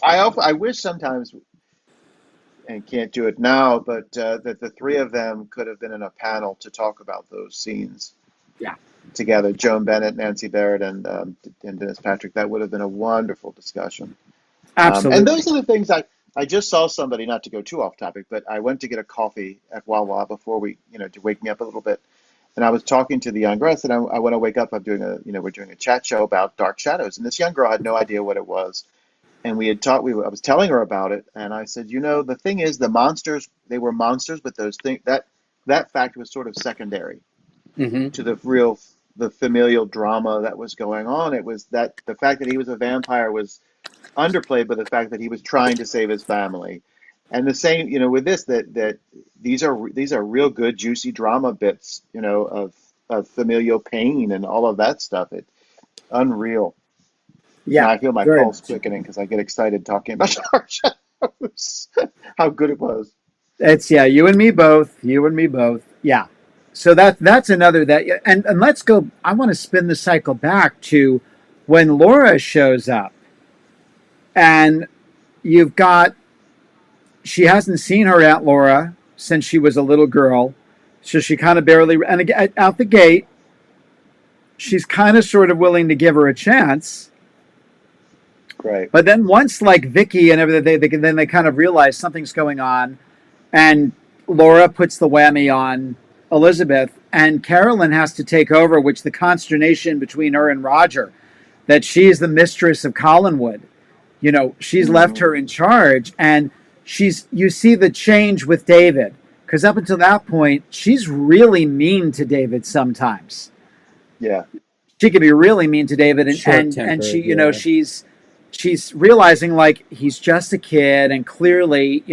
I wish sometimes, and can't do it now, but that the three of them could have been in a panel to talk about those scenes Yeah, together. Joan Bennett, Nancy Barrett, and Dennis Patrick. That would have been a wonderful discussion. And absolutely. those are the things I just saw somebody, not to go too off topic, but I went to get a coffee at Wawa before to wake me up a little bit. And I was talking to the young girl. I said, I want to wake up. We're doing a chat show about Dark Shadows. And this young girl had no idea what it was. And I was telling her about it. And I said, the thing is, the monsters, they were monsters, but those things, that fact was sort of secondary Mm-hmm. to the familial drama that was going on. It was that the fact that he was a vampire was underplayed by the fact that he was trying to save his family. And the same, with this, that these are real good, juicy drama bits, of familial pain and all of that stuff. It's unreal. Now Yeah, I feel my very pulse much. quickening because I get excited talking about Dark Shadows. How good it was. It's you and me both. You and me both. Yeah. So that's another that, and let's go. I want to spin the cycle back to when Laura shows up, and you've got she hasn't seen her Aunt Laura since she was a little girl, so she kind of barely. And again, out the gate, she's kind of sort of willing to give her a chance. Right. But then once like Vicky and everything, then they kind of realize something's going on, and Laura puts the whammy on Elizabeth, and Carolyn has to take over, which the consternation between her and Roger, that she's the mistress of Collinwood. She's left Hmm. her in charge, and you see the change with David, because up until that point, she's really mean to David sometimes. Yeah. She can be really mean to David, and she, Short-tempered, yeah. she's realizing like he's just a kid, and clearly,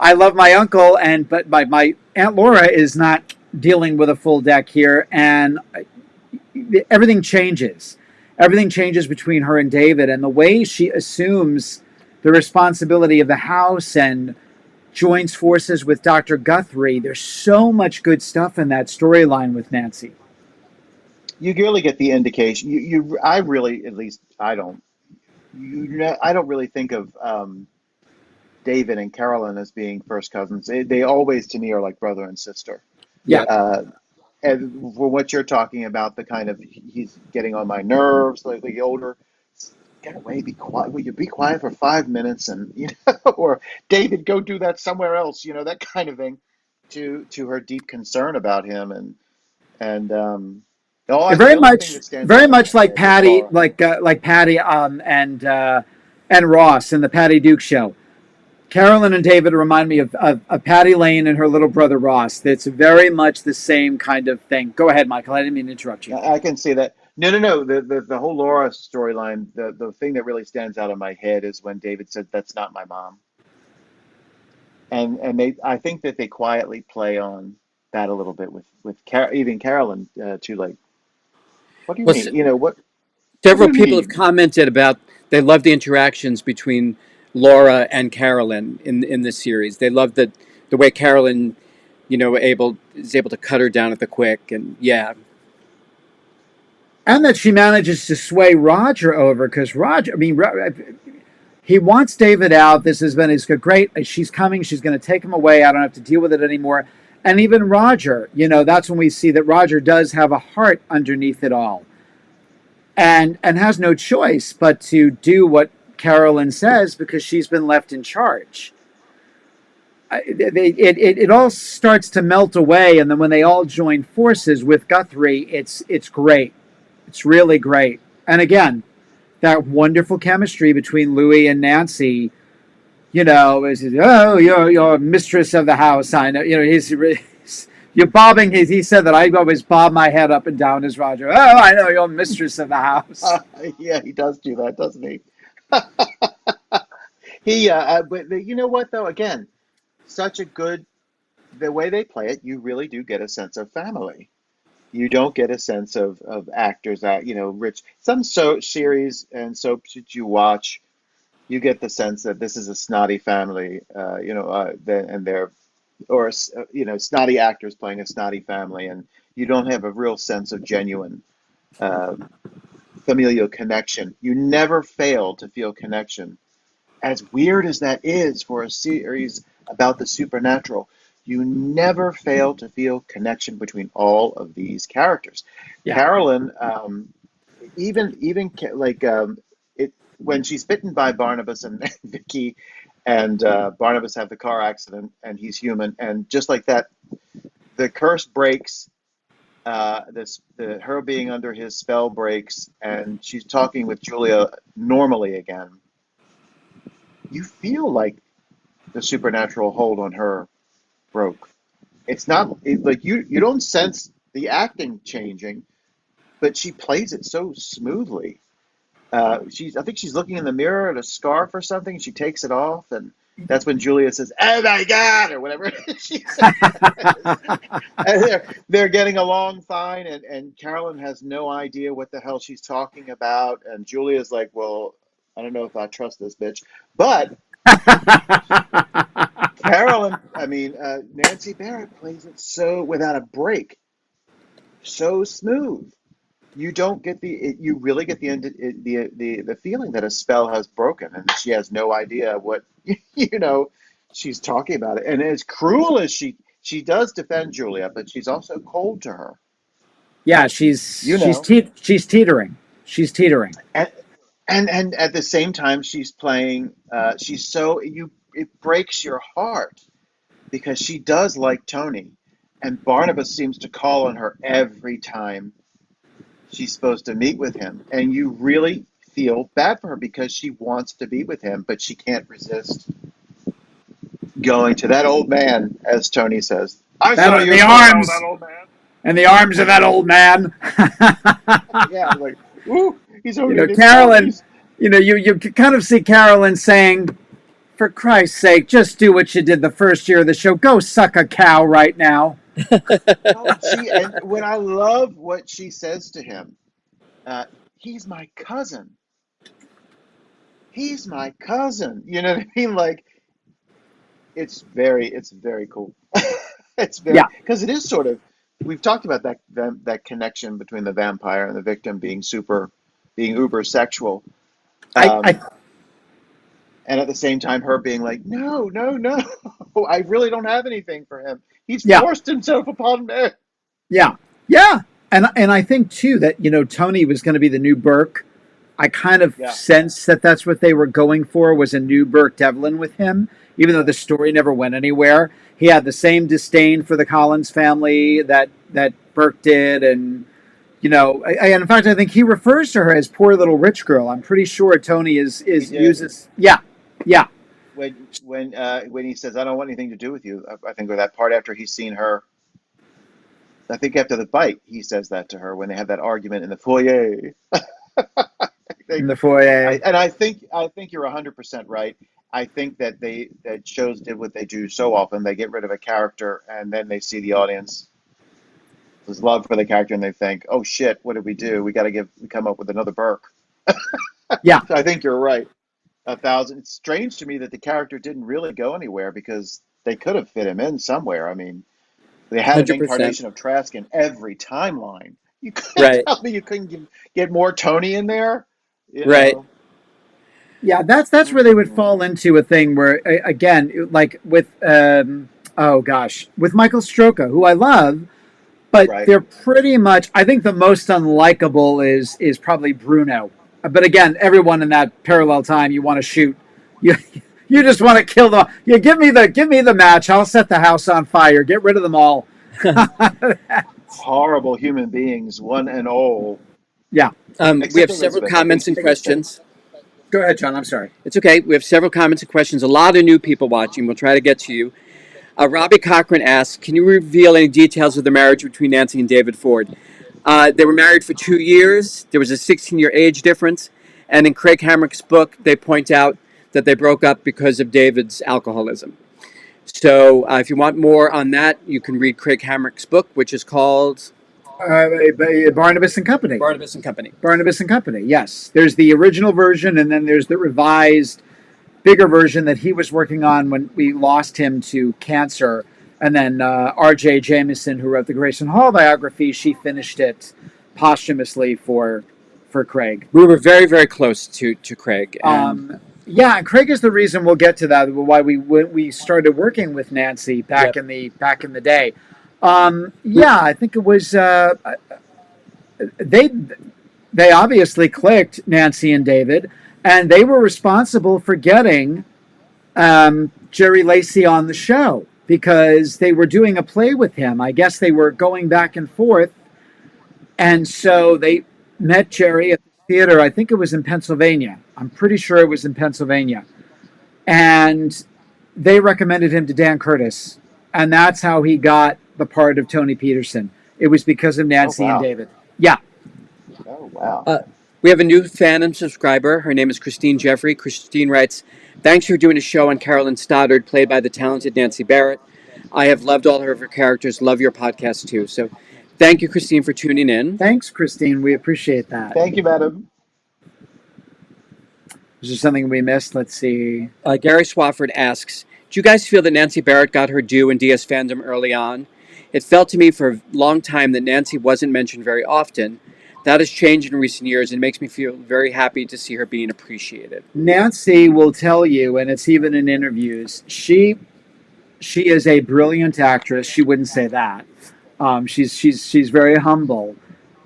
I love my uncle, but my Aunt Laura is not dealing with a full deck here, and everything changes. Everything changes between her and David, and the way she assumes the responsibility of the house and joins forces with Dr. Guthrie. There's so much good stuff in that storyline with Nancy. You really get the indication. I really, at least I don't. I don't really think of David and Carolyn as being first cousins. They always, to me, are like brother and sister. Yeah. And for what you're talking about, the kind of he's getting on my nerves, like the older, get away, be quiet. Will you be quiet for 5 minutes? And or David, go do that somewhere else. That kind of thing. To her deep concern about him and very the only thing that stands out very in my much like head is Patty, Laura. like Patty and Ross in the Patty Duke show. Carolyn and David remind me of Patty Lane and her little brother Ross. It's very much the same kind of thing. Go ahead, Michael. I didn't mean to interrupt you. I can see that. No. The whole Laura storyline, the thing that really stands out in my head is when David said, "That's not my mom." And I think that they quietly play on that a little bit with even Carolyn too. Like, what do you Well, mean? What do several you people have mean? commented about they love the interactions between Laura and Carolyn in this series. They love the way Carolyn, is able to cut her down at the quick, and yeah. And that she manages to sway Roger over, because Roger, I mean, he wants David out. This has been, great. She's coming. She's going to take him away. I don't have to deal with it anymore. And even Roger, that's when we see that Roger does have a heart underneath it all, and has no choice but to do what Carolyn says because she's been left in charge. It all starts to melt away, and then when they all join forces with Guthrie, it's great. It's really great. And again, that wonderful chemistry between Louis and Nancy. You're mistress of the house. I know. You're bobbing. He said that I always bob my head up and down as Roger. Oh, I know you're mistress of the house. Yeah, he does do that, doesn't he? But you know what though? Again, such a good the way they play it, you really do get a sense of family. You don't get a sense of actors that rich. Some series and soaps that you watch, you get the sense that this is a snotty family, and they're snotty actors playing a snotty family, and you don't have a real sense of genuine uh, familial connection. You never fail to feel connection. As weird as that is for a series about the supernatural, you never fail to feel connection between all of these characters. Yeah. Carolyn, like it when she's bitten by Barnabas and Vicky, and Barnabas have the car accident, and he's human, and just like that, the curse breaks. Her being under his spell breaks, and she's talking with Julia normally again. You feel like the supernatural hold on her broke. It's not like you don't sense the acting changing, but she plays it so smoothly. I think she's looking in the mirror at a scarf or something. She takes it off, and that's when Julia says, "Oh my God," or whatever she says. And they're getting along fine, and Carolyn has no idea what the hell she's talking about, and Julia's like, "Well, I don't know if I trust this bitch," but Nancy Barrett plays it so without a break, so smooth. You don't get you really get the feeling that a spell has broken and she has no idea what she's talking about it. And as cruel as she does defend Julia, but she's also cold to her. Yeah, she's teetering. She's teetering. And at the same time she's playing. It breaks your heart because she does like Tony, and Barnabas seems to call on her every time she's supposed to meet with him, and you really feel bad for her because she wants to be with him, but she can't resist going to that old man, as Tony says. I saw you the arms, that old man, and the arms of that old man. Yeah, I'm like, ooh, he's only in his Carolyn. 40s. You kind of see Carolyn saying, "For Christ's sake, just do what you did the first year of the show. Go suck a cow right now." Oh, and when I love what she says to him, uh, he's my cousin. He's my cousin. You know what I mean? Like it's very cool. It's very Yeah, because it is sort of we've talked about that connection between the vampire and the victim being uber sexual. I Um, and at the same time her being like, no, no, no, I really don't have anything for him. He's yeah, forced himself upon me. yeah, yeah. And I think too that Tony was going to be the new Burke. I kind of Yeah, sensed that that's what they were going for, was a new Burke Devlin with him, even though yeah. the story never went anywhere. He had the same disdain for the Collins family that Burke did, and in fact, I think he refers to her as poor little rich girl. I'm pretty sure Tony He is did. uses yeah, yeah, When he says, I don't want anything to do with you, I think with that part after he's seen her, I think after the bite, he says that to her when they have that argument in the foyer. in They, the foyer. I think you're 100% right. I think that shows did what they do so often. They get rid of a character and then they see the audience there's love for the character and they think, oh shit, what did we do? We come up with another Burke. Yeah, So I think you're right. 1,000. It's strange to me that the character didn't really go anywhere because they could have fit him in somewhere. I mean, they had an 100%. incarnation of Trask in every timeline. You couldn't Right. tell me you couldn't get more Tony in there, you Right. know. yeah. That's where they would Mm, fall into a thing where, again, like with oh gosh, with Michael Stroka, who I love, but right. they're pretty much. I think the most unlikable is probably Bruno. But again, everyone in that parallel time, you want to shoot. You you just want to kill them. You give me the match. I'll set the house on fire. Get rid of them all. Horrible human beings, one and all, Yeah. We except have several Elizabeth. I think comments and I guess that questions. Go ahead, John. I'm sorry. It's okay. We have several comments and questions. A lot of new people watching. We'll try to get to you. Robbie Cochran asks, can you reveal any details of the marriage between Nancy and David Ford? They were married for 2 years. There was a 16-year age difference. And in Craig Hamrick's book, they point out that they broke up because of David's alcoholism. So if you want more on that, you can read Craig Hamrick's book, which is called Barnabas and Company. Barnabas and Company. Barnabas and Company. Yes. There's the original version, and then there's the revised, bigger version that he was working on when we lost him to cancer. And then R.J. Jameson, who wrote the Grayson Hall biography, she finished it posthumously for Craig. We were very, very close to Craig. Yeah, and Craig is the reason, we'll get to that, why we started working with Nancy back Yep. back in the day. Yeah, I think it was they they obviously clicked, Nancy and David, and they were responsible for getting Jerry Lacey on the show because they were doing a play with him. I guess they were going back and forth, and so they met Jerry at the theater. I think it was in Pennsylvania. I'm pretty sure it was in Pennsylvania, and they recommended him to Dan Curtis, and that's how he got the part of Tony Peterson. It was because of oh Nancy and wow, David. Yeah. oh wow. Uh, we have a new fan and subscriber. Her name is Christine Jeffrey. Christine writes, thanks for doing a show on Carolyn Stoddard, played by the talented Nancy Barrett. I have loved all of her characters. Love your podcast, too. So thank you, Christine, for tuning in. Thanks, Christine. We appreciate that. Thank you, madam. Is there something we missed? Let's see. Gary Swafford asks, do you guys feel that Nancy Barrett got her due in DS fandom early on? It felt to me for a long time that Nancy wasn't mentioned very often. That has changed in recent years and makes me feel very happy to see her being appreciated. Nancy will tell you, and it's even in interviews, she is a brilliant actress. She wouldn't say that. She's very humble.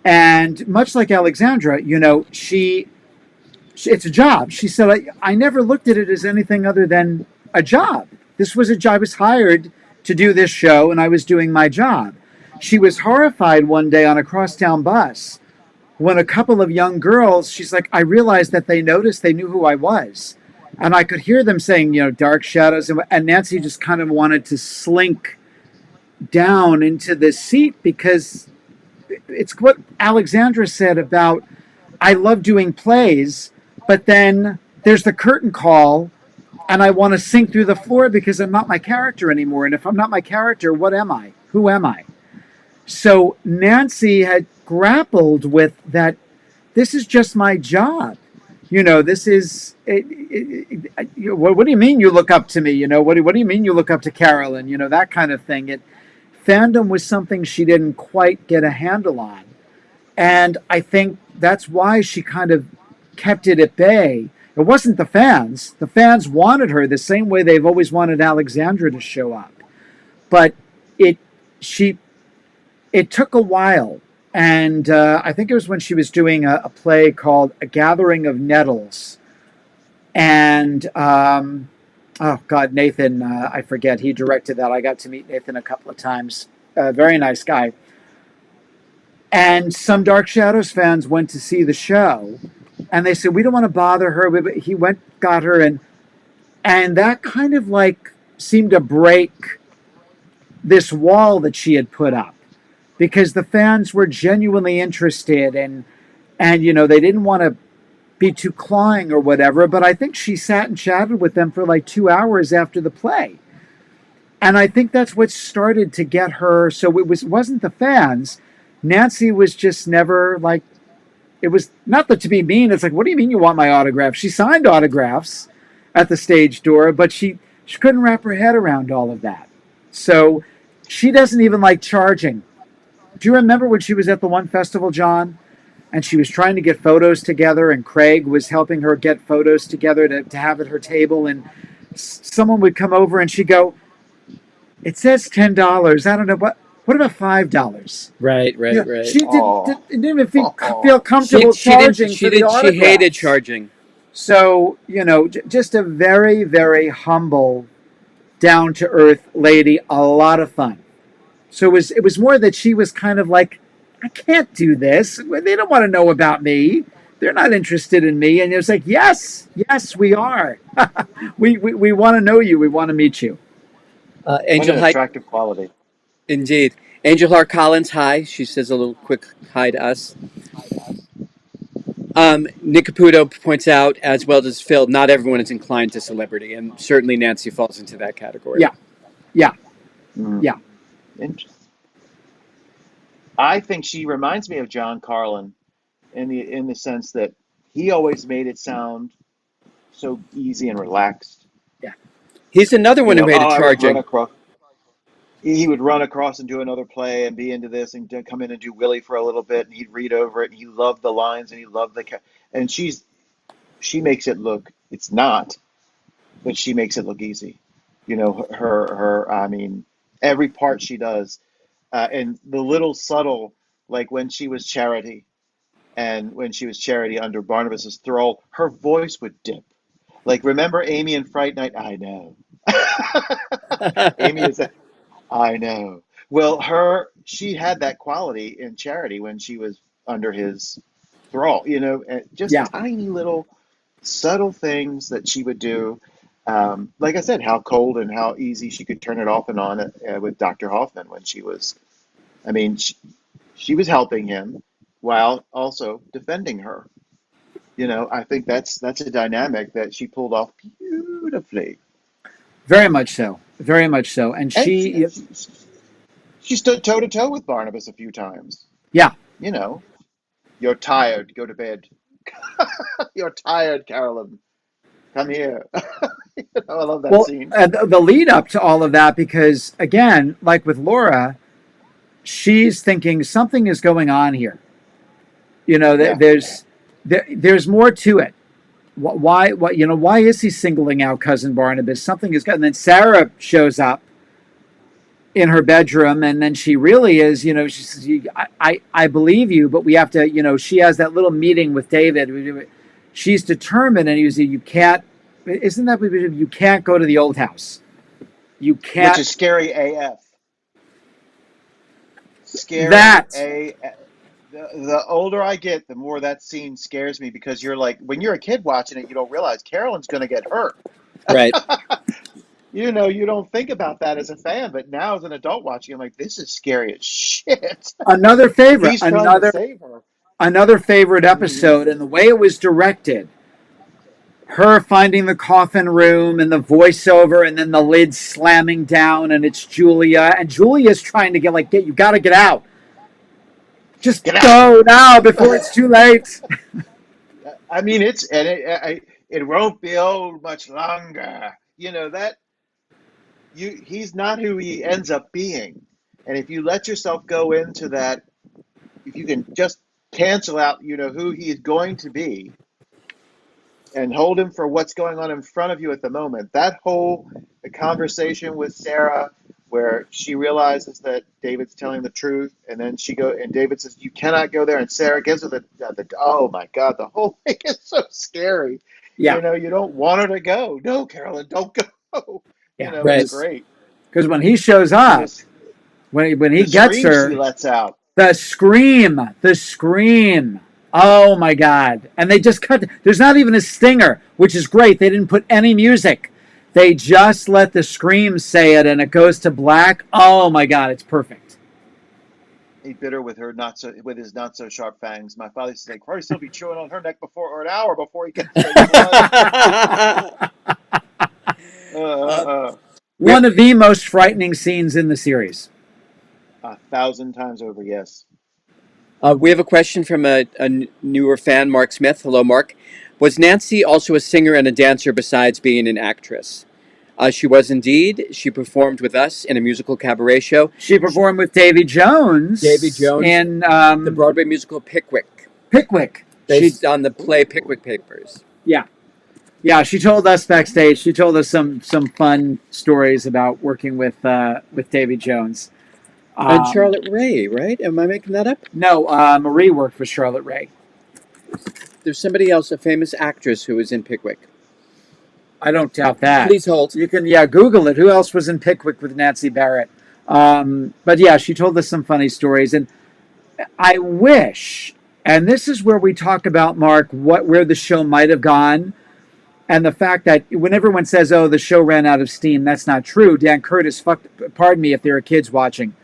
And much like Alexandra, it's a job. She said, I never looked at it as anything other than a job. This was a job. I was hired to do this show, and I was doing my job. She was horrified one day on a crosstown bus when a couple of young girls, she's like, I realized that they noticed, they knew who I was. And I could hear them saying, dark shadows. And Nancy just kind of wanted to slink down into the seat because it's what Alexandra said about, I love doing plays, but then there's the curtain call and I want to sink through the floor because I'm not my character anymore. And if I'm not my character, what am I? Who am I? So Nancy had grappled with that. This is just my job. This is what do you mean you look up to me? What do you mean you look up to Carolyn? That kind of thing. Fandom was something she didn't quite get a handle on, and I think that's why she kind of kept it at bay. It wasn't the fans. The fans wanted her the same way they've always wanted Alexandra to show up, but it she it took a while. And I think it was when she was doing a play called A Gathering of Nettles. And, oh, God, Nathan, I forget, he directed that. I got to meet Nathan a couple of times. Very nice guy. And some Dark Shadows fans went to see the show. And they said, we don't want to bother her. But he got her. And that kind of like seemed to break this wall that she had put up. Because the fans were genuinely interested and they didn't want to be too clawing or whatever, but I think she sat and chatted with them for like 2 hours after the play. And I think that's what started to get her. So it wasn't the fans. Nancy was just never like, it was not that to be mean. It's like, what do you mean you want my autograph? She signed autographs at the stage door, but she couldn't wrap her head around all of that. So she doesn't even like charging. Do you remember when she was at the one festival, John, and she was trying to get photos together, and Craig was helping her get photos together to have at her table, and someone would come over and she'd go, it says $10. I don't know, what about $5? Right. She didn't even feel comfortable charging for the autographs. She hated charging. So, just a very, very humble, down-to-earth lady, a lot of fun. So it was more that she was kind of like, I can't do this. They don't want to know about me. They're not interested in me. And it was like, yes, we are. we want to know you. We want to meet you. Angel, what an attractive quality. Indeed. Angel Hart Collins, hi. She says a little quick hi to us. Nick Caputo points out, as well as Phil, not everyone is inclined to celebrity. And certainly Nancy falls into that category. Yeah. Interesting. I think she reminds me of John Carlin in the sense that he always made it sound so easy and relaxed. Yeah. He's another one who hated charging. He would run across and do another play and be into this and come in and do Willie for a little bit, and he'd read over it and he loved the lines and he loved and she makes it look, it's not, but she makes it look easy. I mean, every part she does, and the little subtle, like when she was Charity under Barnabas's thrall, her voice would dip. Like, remember Amy in Fright Night? I know. Amy is I know. Well, she had that quality in Charity when she was under his thrall, just tiny little subtle things that she would do. Like I said, how cold and how easy she could turn it off and on with Dr. Hoffman when she was, she was helping him while also defending her. I think that's a dynamic that she pulled off beautifully. Very much so. Very much so. And she stood toe to toe with Barnabas a few times. Yeah. You're tired. Go to bed. You're tired, Carolyn. Come here. I love that scene. The lead up to all of that, because again, like with Laura, she's thinking something is going on here. There's more to it. Why is he singling out cousin Barnabas? Something is good. And then Sarah shows up in her bedroom, and then she really is, she says, I believe you, but we have to, she has that little meeting with David. She's determined, and you can't, isn't that, you can't go to the old house. You can't. Which is scary AF. Scary that. AF. The older I get, the more that scene scares me, because you're like, when you're a kid watching it, you don't realize Carolyn's going to get hurt. Right. You don't think about that as a fan, but now as an adult watching, I'm like, this is scary as shit. Another favorite. He's trying to save her. Another favorite episode, and the way it was directed, her finding the coffin room and the voiceover and then the lid slamming down and it's Julia and Julia's trying to get you got to get out. Just Get out. go now before it's too late. I mean, it won't be old much longer. You know that he's not who he ends up being, and if you let yourself go into that, if you can just cancel out, who he is going to be, and hold him for what's going on in front of you at the moment. That whole conversation with Sarah, where she realizes that David's telling the truth, and then and David says, "You cannot go there," and Sarah gives her the oh my God, the whole thing is so scary. Yeah, You don't want her to go. No, Carolyn, don't go. yeah, It's Right. great. because when he shows And up, this when he the gets scream she her, lets out. the scream. Oh my God! And they just cut. There's not even a stinger, which is great. They didn't put any music. They just let the scream say it, and it goes to black. Oh my God! It's perfect. He bit her with his not so sharp fangs. My father used to say, "Probably still be chewing on her neck or an hour before he gets to the blood." Uh, uh, uh, uh. we One of the most frightening scenes in the series. 1,000 times over, yes. we have a question from a newer fan, Mark Smith. Hello, Mark. Was Nancy also a singer and a dancer besides being an actress? She was indeed. She performed with us in a musical cabaret show. She performed with Davy Jones. Davy Jones, in the Broadway musical Pickwick, Pickwick. based on the play Pickwick Papers. Yeah, yeah. She told us backstage. She told us some fun stories about working with Davy Jones. And Charlotte Ray, right? Am I making that up? No, Marie worked with Charlotte Ray. There's somebody else, a famous actress who was in Pickwick. I don't doubt that. Please hold. You can Google it. Who else was in Pickwick with Nancy Barrett? But yeah, she told us some funny stories, and I wish. And this is where we talk about Mark, where the show might have gone. And the fact that when everyone says, "Oh, the show ran out of steam," that's not true. Dan Curtis pardon me if there are kids watching.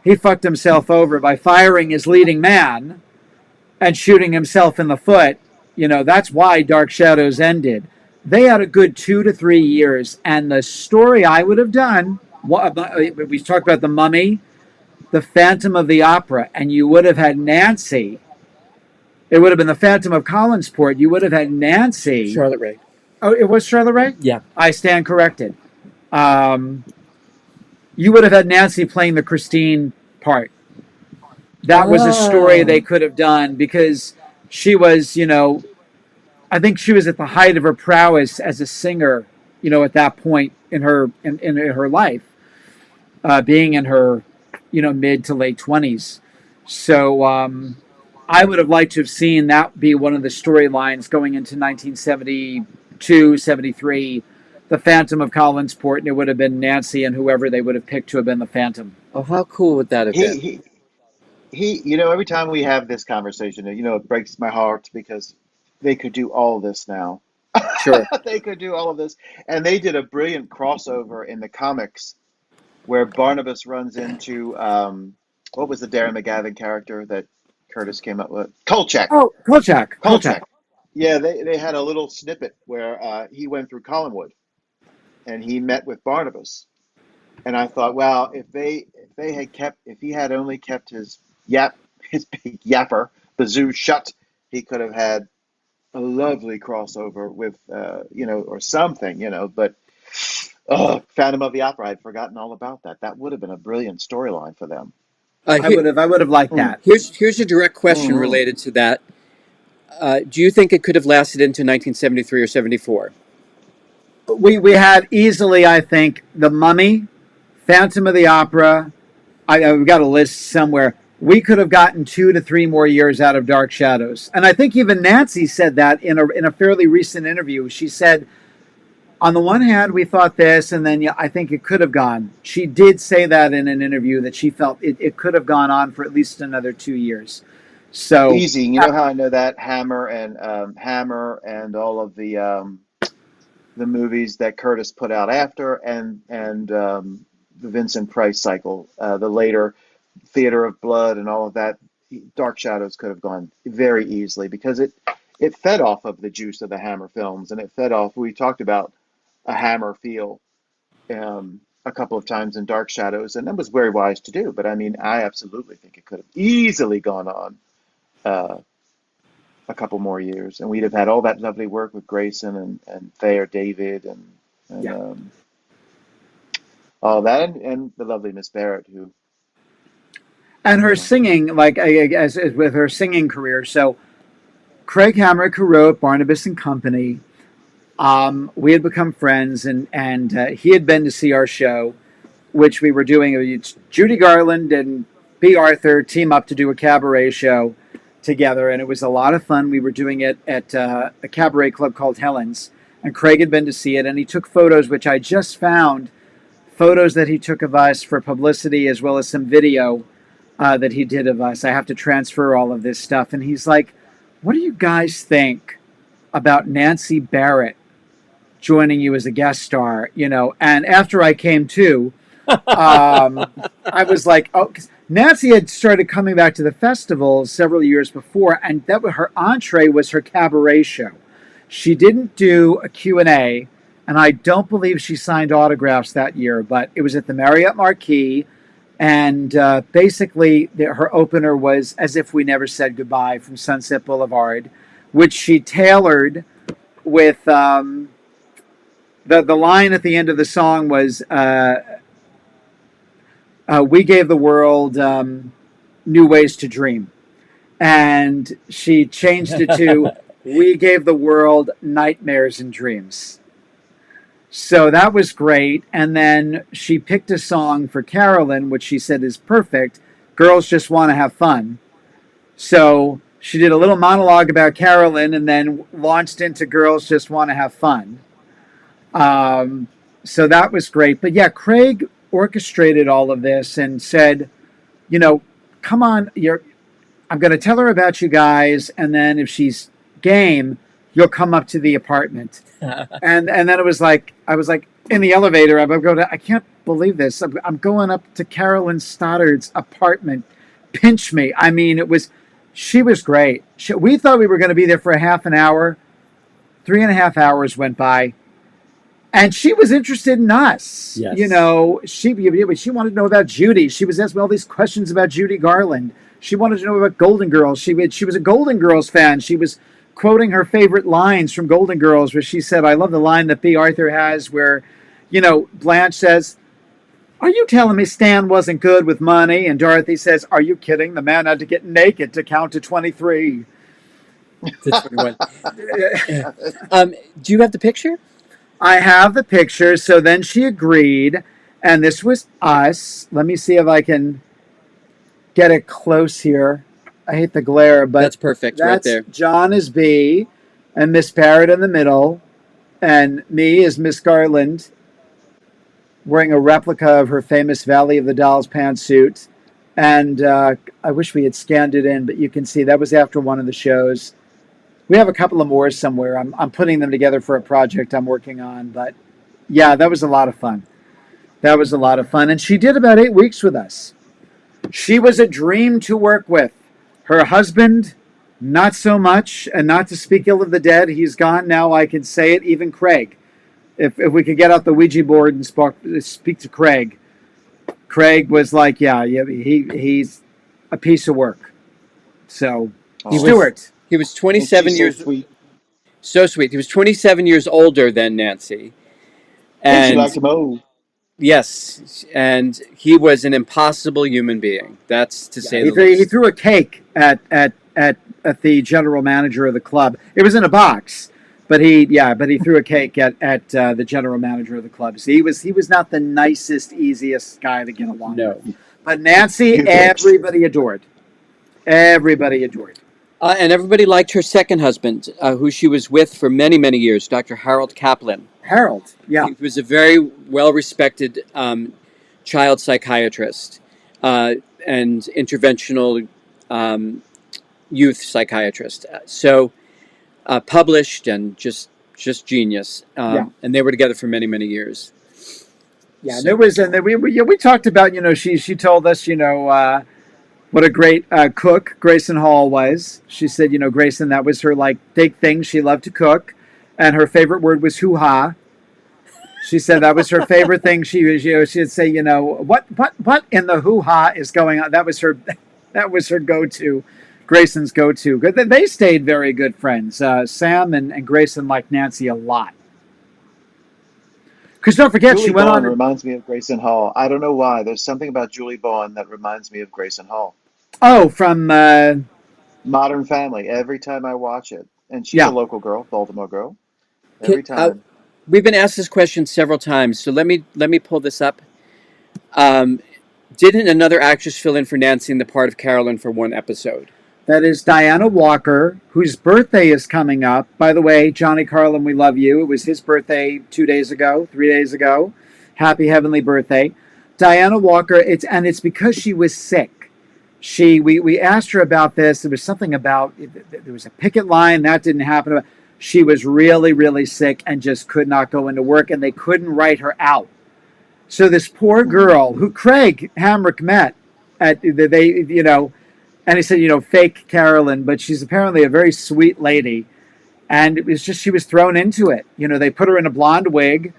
He fucked himself over by firing his leading man and shooting himself in the foot. That's why Dark Shadows ended. They had a good 2 to 3 years, and the story I would have done. We talked about the Mummy, the Phantom of the Opera, and you would have had Nancy. It would have been the Phantom of Collinsport. You would have had Nancy. Charlotte Ray. Oh, it was Charlotte Ray? Yeah. I stand corrected. You would have had Nancy playing the Christine part. That was a story they could have done because she was, I think she was at the height of her prowess as a singer, at that point in her life, being in her, mid to late 20s. So I would have liked to have seen that be one of the storylines going into 1972, 73, the Phantom of Collinsport, and it would have been Nancy and whoever they would have picked to have been the Phantom. Oh, how cool would that have He, been? he, every time we have this conversation, it breaks my heart because they could do all this now. Sure. They could do all of this. And they did a brilliant crossover in the comics where Barnabas runs into, what was the Darren McGavin character that Curtis came up with? Kolchak. Oh, Kolchak. Kolchak. Yeah, they had a little snippet where he went through Collinwood and he met with Barnabas. And I thought, wow, if he had only kept his big yapper, the zoo shut, he could have had a lovely crossover with, or something, But Phantom of the Opera, I'd forgotten all about that. That would have been a brilliant storyline for them. I would have liked that. Here's a direct question related to that. Do you think it could have lasted into 1973 or 74? We had easily, I think, The Mummy, Phantom of the Opera. I've got a list somewhere. We could have gotten 2 to 3 more years out of Dark Shadows. And I think even Nancy said that in a fairly recent interview. She said, on the one hand, we thought this, and then I think it could have gone. She did say that in an interview that she felt it could have gone on for at least another 2 years. So Easy. You know how I know that? Hammer and all of the movies that Curtis put out after, and the Vincent Price cycle, the later Theater of Blood and all of that. Dark Shadows could have gone very easily because it fed off of the juice of the Hammer films, and it fed off. We talked about a Hammer feel a couple of times in Dark Shadows, and that was very wise to do. But I mean, I absolutely think it could have easily gone on uh, a couple more years, and we'd have had all that lovely work with Grayson and Thayer David and Yeah. all that, and the lovely Miss Barrett, who, And her you know, singing, like as with her singing career. So Craig Hamrick, who wrote Barnabas and Company, we had become friends, and he had been to see our show, which we were doing. It's Judy Garland and B. Arthur team up to do a cabaret show together, and it was a lot of fun. We were doing it at a cabaret club called Helen's, and Craig had been to see it, and he took photos, which I just found, photos that he took of us for publicity, as well as some video that he did of us. I have to transfer all of this stuff, and he's like, "What do you guys think about Nancy Barrett joining you as a guest star?" You know, and after I came to, I was like, "Oh," 'cause Nancy had started coming back to the festival several years before, and that was her entree was her cabaret show. She didn't do a Q&A, and I don't believe she signed autographs that year, but it was at the Marriott Marquis, and basically her opener was "As If We Never Said Goodbye" from Sunset Boulevard, which she tailored with the line at the end of the song was "We gave the world new ways to dream," and she changed it to "We gave the world nightmares and dreams." So that was great. And then she picked a song for Carolyn, which she said is perfect. "Girls Just Want to Have Fun." So she did a little monologue about Carolyn and then launched into "Girls Just Want to Have Fun." So that was great. But yeah, Craig orchestrated all of this and said, you know, "Come on, I'm going to tell her about you guys, and then if she's game, you'll come up to the apartment." And then it was like, I was like in the elevator. I'm going to, I can't believe this. I'm going up to Carolyn Stoddard's apartment. Pinch me. I mean, she was great. We thought we were going to be there for a half an hour. 3.5 hours went by. And she was interested in us. Yes. You know, she wanted to know about Judy. She was asking all these questions about Judy Garland. She wanted to know about Golden Girls. She was a Golden Girls fan. She was quoting her favorite lines from Golden Girls, where she said, I love the line that B. Arthur has where, you know, Blanche says, "Are you telling me Stan wasn't good with money?" And Dorothy says, "Are you kidding? The man had to get naked to count to 23. To 21. Do you have the picture? I have the picture. So then she agreed, and this was us. Let me see if I can get it close here. I hate the glare, but That's perfect, right that's there. John is B, and Miss Barrett in the middle, and me is Miss Garland, wearing a replica of her famous Valley of the Dolls pantsuit. And I wish we had scanned it in, but you can see that was after one of the shows. We have a couple of more somewhere. I'm putting them together for a project I'm working on. But yeah, that was a lot of fun. That was a lot of fun. And she did about 8 weeks with us. She was a dream to work with. Her husband, not so much. And not to speak ill of the dead, he's gone now. I can say it. Even Craig. If we could get out the Ouija board and speak to Craig. Craig was like, yeah, he's a piece of work. So, Stuart. He was and 27 she's so years. sweet, So sweet. He was 27 years older than Nancy. and she And liked to mow. yes, and he was an impossible human being. That's to say the He least. threw a cake at the general manager of the club. It was in a box, but he threw a cake at the general manager of the club. So he was not the nicest, easiest guy to get along No. with. But Nancy, You bet. everybody adored. Everybody adored. And everybody liked her second husband, who she was with for many, many years, Dr. Harold Kaplan. Harold, yeah. He was a very well-respected child psychiatrist and interventional youth psychiatrist. So published and just genius. Yeah. And they were together for many, many years. Yeah, we talked about, she told us, what a great cook Grayson Hall was. She said, Grayson, that was her like big thing. She loved to cook, and her favorite word was hoo-ha. She said that was her favorite thing. She'd say, what in the hoo-ha is going on? That was her go-to, Grayson's go-to. They stayed very good friends. Sam and Grayson liked Nancy a lot. Because don't forget, Julie she went Bowen on. reminds me of Grayson Hall. I don't know why. There's something about Julie Bowen that reminds me of Grayson Hall. Oh, from Modern Family. Every time I watch it, and she's a yeah. local girl, Baltimore girl. Can, Every time. we've been asked this question several times, so let me pull this up. Um, didn't another actress fill in for Nancy in the part of Carolyn for one episode? That is Diana Walker, whose birthday is coming up. By the way, Johnny Carlin, we love you. It was his birthday 3 days ago. Happy heavenly birthday. Diana Walker, it's because she was sick. We asked her about this. There was something about, there was a picket line. That didn't happen. She was really, really sick and just could not go into work, and they couldn't write her out. So this poor girl, who Craig Hamrick met and he said, fake Carolyn, but she's apparently a very sweet lady. And it was just, she was thrown into it. They put her in a blonde wig,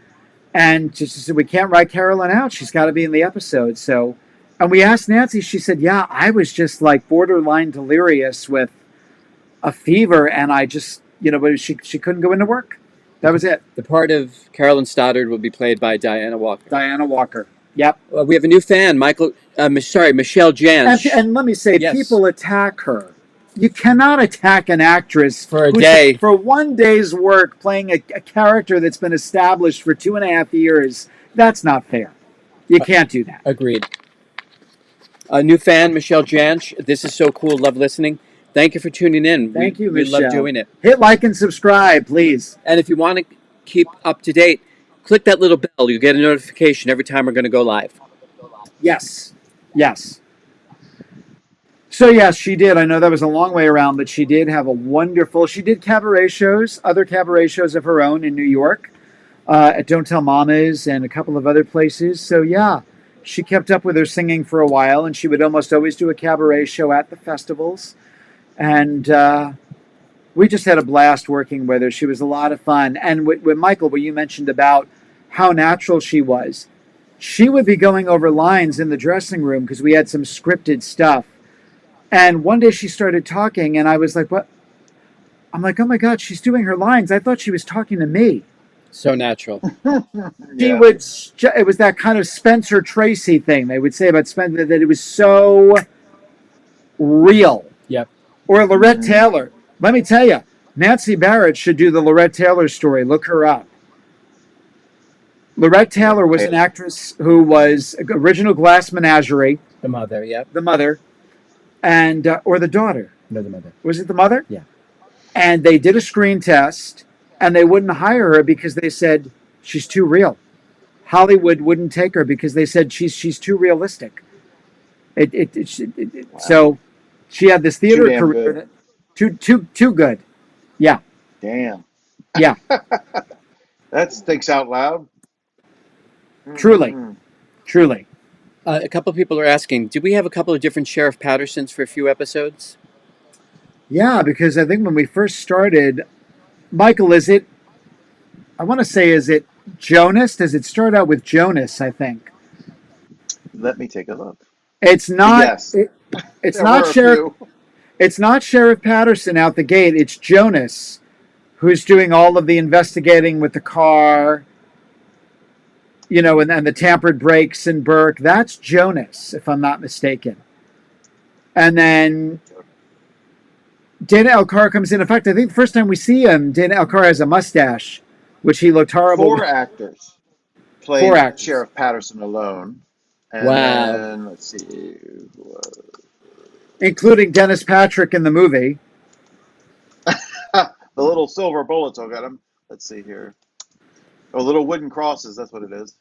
and she said, we can't write Carolyn out. She's got to be in the episode. So, and we asked Nancy, she said, yeah, I was just like borderline delirious with a fever, and I just, but she couldn't go into work. That was it. The part of Carolyn Stoddard will be played by Diana Walker. Diana Walker. Yep. We have a new fan, Michelle Jansch. And let me say, Yes. People attack her. You cannot attack an actress For a day. For one day's work playing a character that's been established for 2.5 years. That's not fair. You can't do that. Agreed. A new fan, Michelle Jansch. This is so cool. Love listening. Thank you for tuning in. Thank you, we Michelle. love doing it. Hit like and subscribe, please. And if you want to keep up to date, click that little bell. You'll get a notification every time we're going to go live. Yes. Yes. So, yes, she did. I know that was a long way around, but she did have she did cabaret shows, other cabaret shows of her own in New York, at Don't Tell Mamas and a couple of other places. So, yeah, she kept up with her singing for a while, and she would almost always do a cabaret show at the festivals. And we just had a blast working with her. She was a lot of fun. And with Michael, what you mentioned about how natural she was, she would be going over lines in the dressing room because we had some scripted stuff. And one day she started talking, and I was like, what? I'm like, oh my God, she's doing her lines. I thought she was talking to me. So natural. It was that kind of Spencer Tracy thing they would say about Spencer, that it was so real. Yep. Or Lorette Taylor. Let me tell you, Nancy Barrett should do the Lorette Taylor story. Look her up. Lorette Taylor was an actress who was original Glass Menagerie. The mother, yep. The mother. And or the daughter. No, the mother. Was it the mother? Yeah. And they did a screen test, and they wouldn't hire her because they said she's too real. Hollywood wouldn't take her because they said she's too realistic. Wow. So she had this theater career. Too good. Yeah. Damn. Yeah. That stinks out loud. Truly. Truly. A couple of people are asking, do we have a couple of different Sheriff Pattersons for a few episodes? Yeah, because I think when we first started, Michael, is it Jonas? Does it start out with Jonas, I think? Let me take a look. It's not. Yes. It's not Sheriff. It's not Sheriff Patterson out the gate. It's Jonas, who's doing all of the investigating with the car. And the tampered brakes and Burke. That's Jonas, if I'm not mistaken. And then Dana Elcar comes in. In fact, I think the first time we see him, Dana Elcar has a mustache, which he looked horrible. 4 actors played Sheriff Patterson alone. And wow. Then, let's see. Including Dennis Patrick in the movie. The little silver bullets will get him. Let's see here. Oh, little wooden crosses. That's what it is.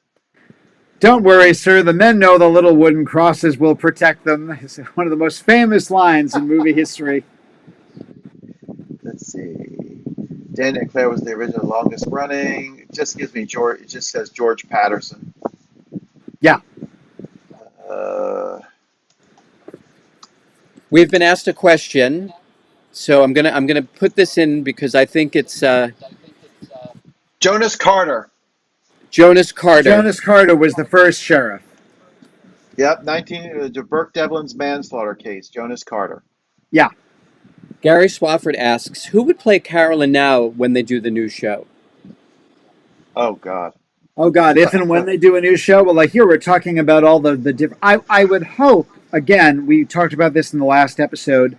Don't worry, sir. The men know the little wooden crosses will protect them. It's one of the most famous lines in movie history. Let's see. Dan and Claire was the original longest running. It just gives me George. It just says George Patterson. Yeah. We've been asked a question, so I'm gonna put this in because I think it's Jonas Carter. Jonas Carter. Jonas Carter was the first sheriff. Yep, 19 Burke Devlin's manslaughter case. Jonas Carter. Yeah. Gary Swafford asks, who would play Carolyn now when they do the new show? Oh God. Oh God, if and when they do a new show, well, like here we're talking about all the different. I would hope, again, we talked about this in the last episode.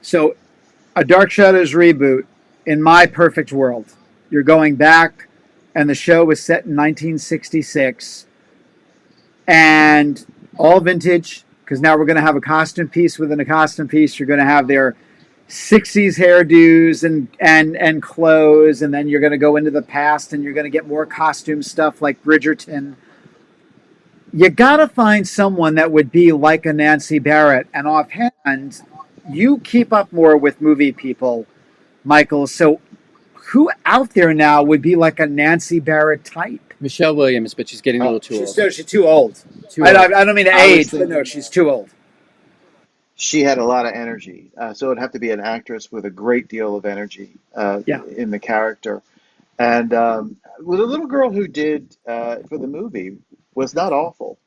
So, a Dark Shadows reboot, in my perfect world, you're going back, and the show was set in 1966, and all vintage, because now we're going to have a costume piece within a costume piece. You're going to have their 60s hairdos and clothes, and then you're going to go into the past and you're going to get more costume stuff like Bridgerton. You got to find someone that would be like a Nancy Barrett. And offhand, you keep up more with movie people, Michael. So who out there now would be like a Nancy Barrett type? Michelle Williams, but she's getting a little too old. She's too old. Too old. I don't mean to age, but no, she's too old. She had a lot of energy, so it'd have to be an actress with a great deal of energy in the character. And with a little girl who did for the movie was not awful.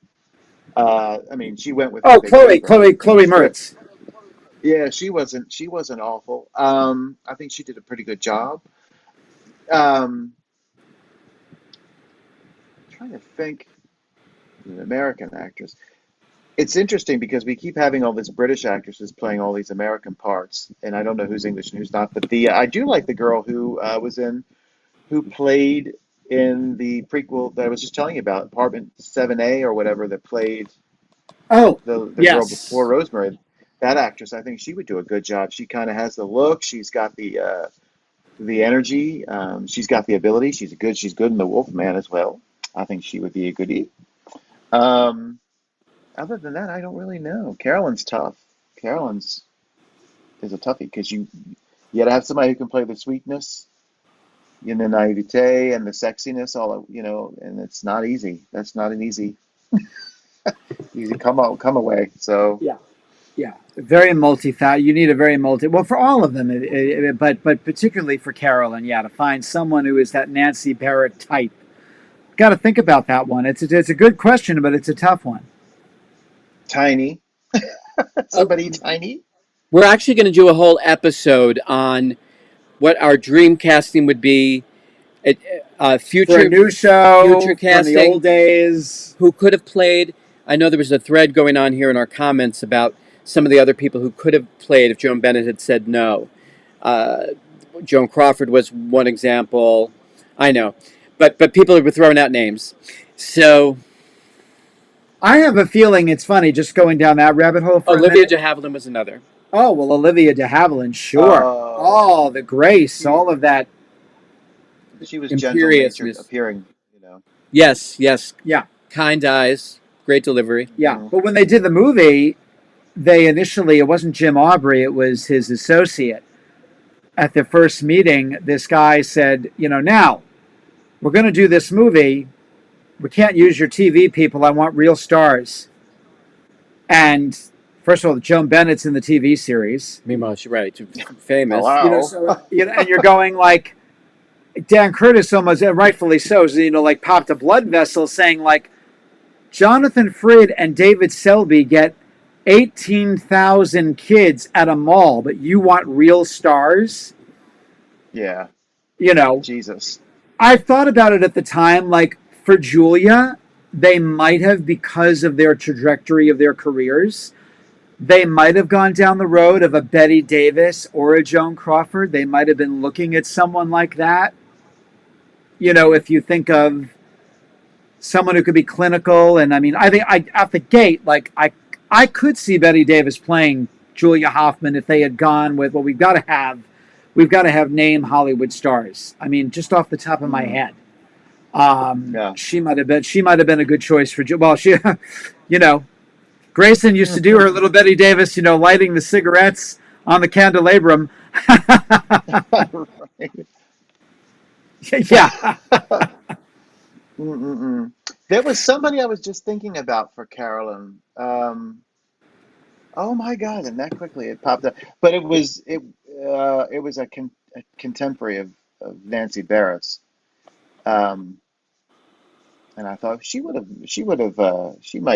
I mean, she went with Chloe Moretz. Yeah, she wasn't awful. I think she did a pretty good job. Trying to think, an American actress. It's interesting because we keep having all these British actresses playing all these American parts, and I don't know who's English and who's not. But I do like the girl who who played in the prequel that I was just telling you about, Apartment 7A or whatever, that played the yes. girl before Rosemary. That actress, I think she would do a good job. She kind of has the look. She's got the energy. She's got the ability. She's good in The Wolfman as well. I think she would be a goodie. Other than that, I don't really know. Carolyn's tough. Carolyn's is a toughie because you got to have somebody who can play the sweetness, and the naivete and the sexiness, and it's not easy. That's not an easy come away. So yeah, very multi-faceted. You need a very well for all of them, but particularly for Carolyn, to find someone who is that Nancy Barrett type. Got to think about that one. It's a good question, but it's a tough one. Tiny. Somebody tiny. We're actually going to do a whole episode on what our dream casting would be. Future for a new show, future casting, from the old days. Who could have played? I know there was a thread going on here in our comments about some of the other people who could have played if Joan Bennett had said no. Joan Crawford was one example. I know, but people were throwing out names. So I have a feeling it's funny just going down that rabbit hole. Olivia de Havilland was another. Oh, well, Olivia de Havilland, sure. The grace, all of that. She was gentle appearing, Yes. Yeah. Kind eyes, great delivery. Yeah, but when they did the movie, it wasn't Jim Aubrey, it was his associate. At the first meeting, this guy said, now, we're going to do this movie. We can't use your TV people. I want real stars. And first of all, Joan Bennett's in the TV series. Meanwhile, she's right, famous. Wow. And you're going like, Dan Curtis almost, rightfully so, like popped a blood vessel saying like, Jonathan Frid and David Selby get 18,000 kids at a mall, but you want real stars? Yeah. Jesus. I thought about it at the time, like for Julia, they might have, because of their trajectory of their careers, they might have gone down the road of a Bette Davis or a Joan Crawford. They might have been looking at someone like that. If you think of someone who could be clinical, and I mean, I think at the gate, like I could see Bette Davis playing Julia Hoffman if they had gone with, well, we've got to have name Hollywood stars. I mean, just off the top of my head, she might have been a good choice for. Well, she, Grayson used to do her little Bette Davis, lighting the cigarettes on the candelabrum. Yeah. There was somebody I was just thinking about for Carolyn. Oh my God! And that quickly it popped up. But it was a contemporary of Nancy Barrett's. Um, and I thought she might,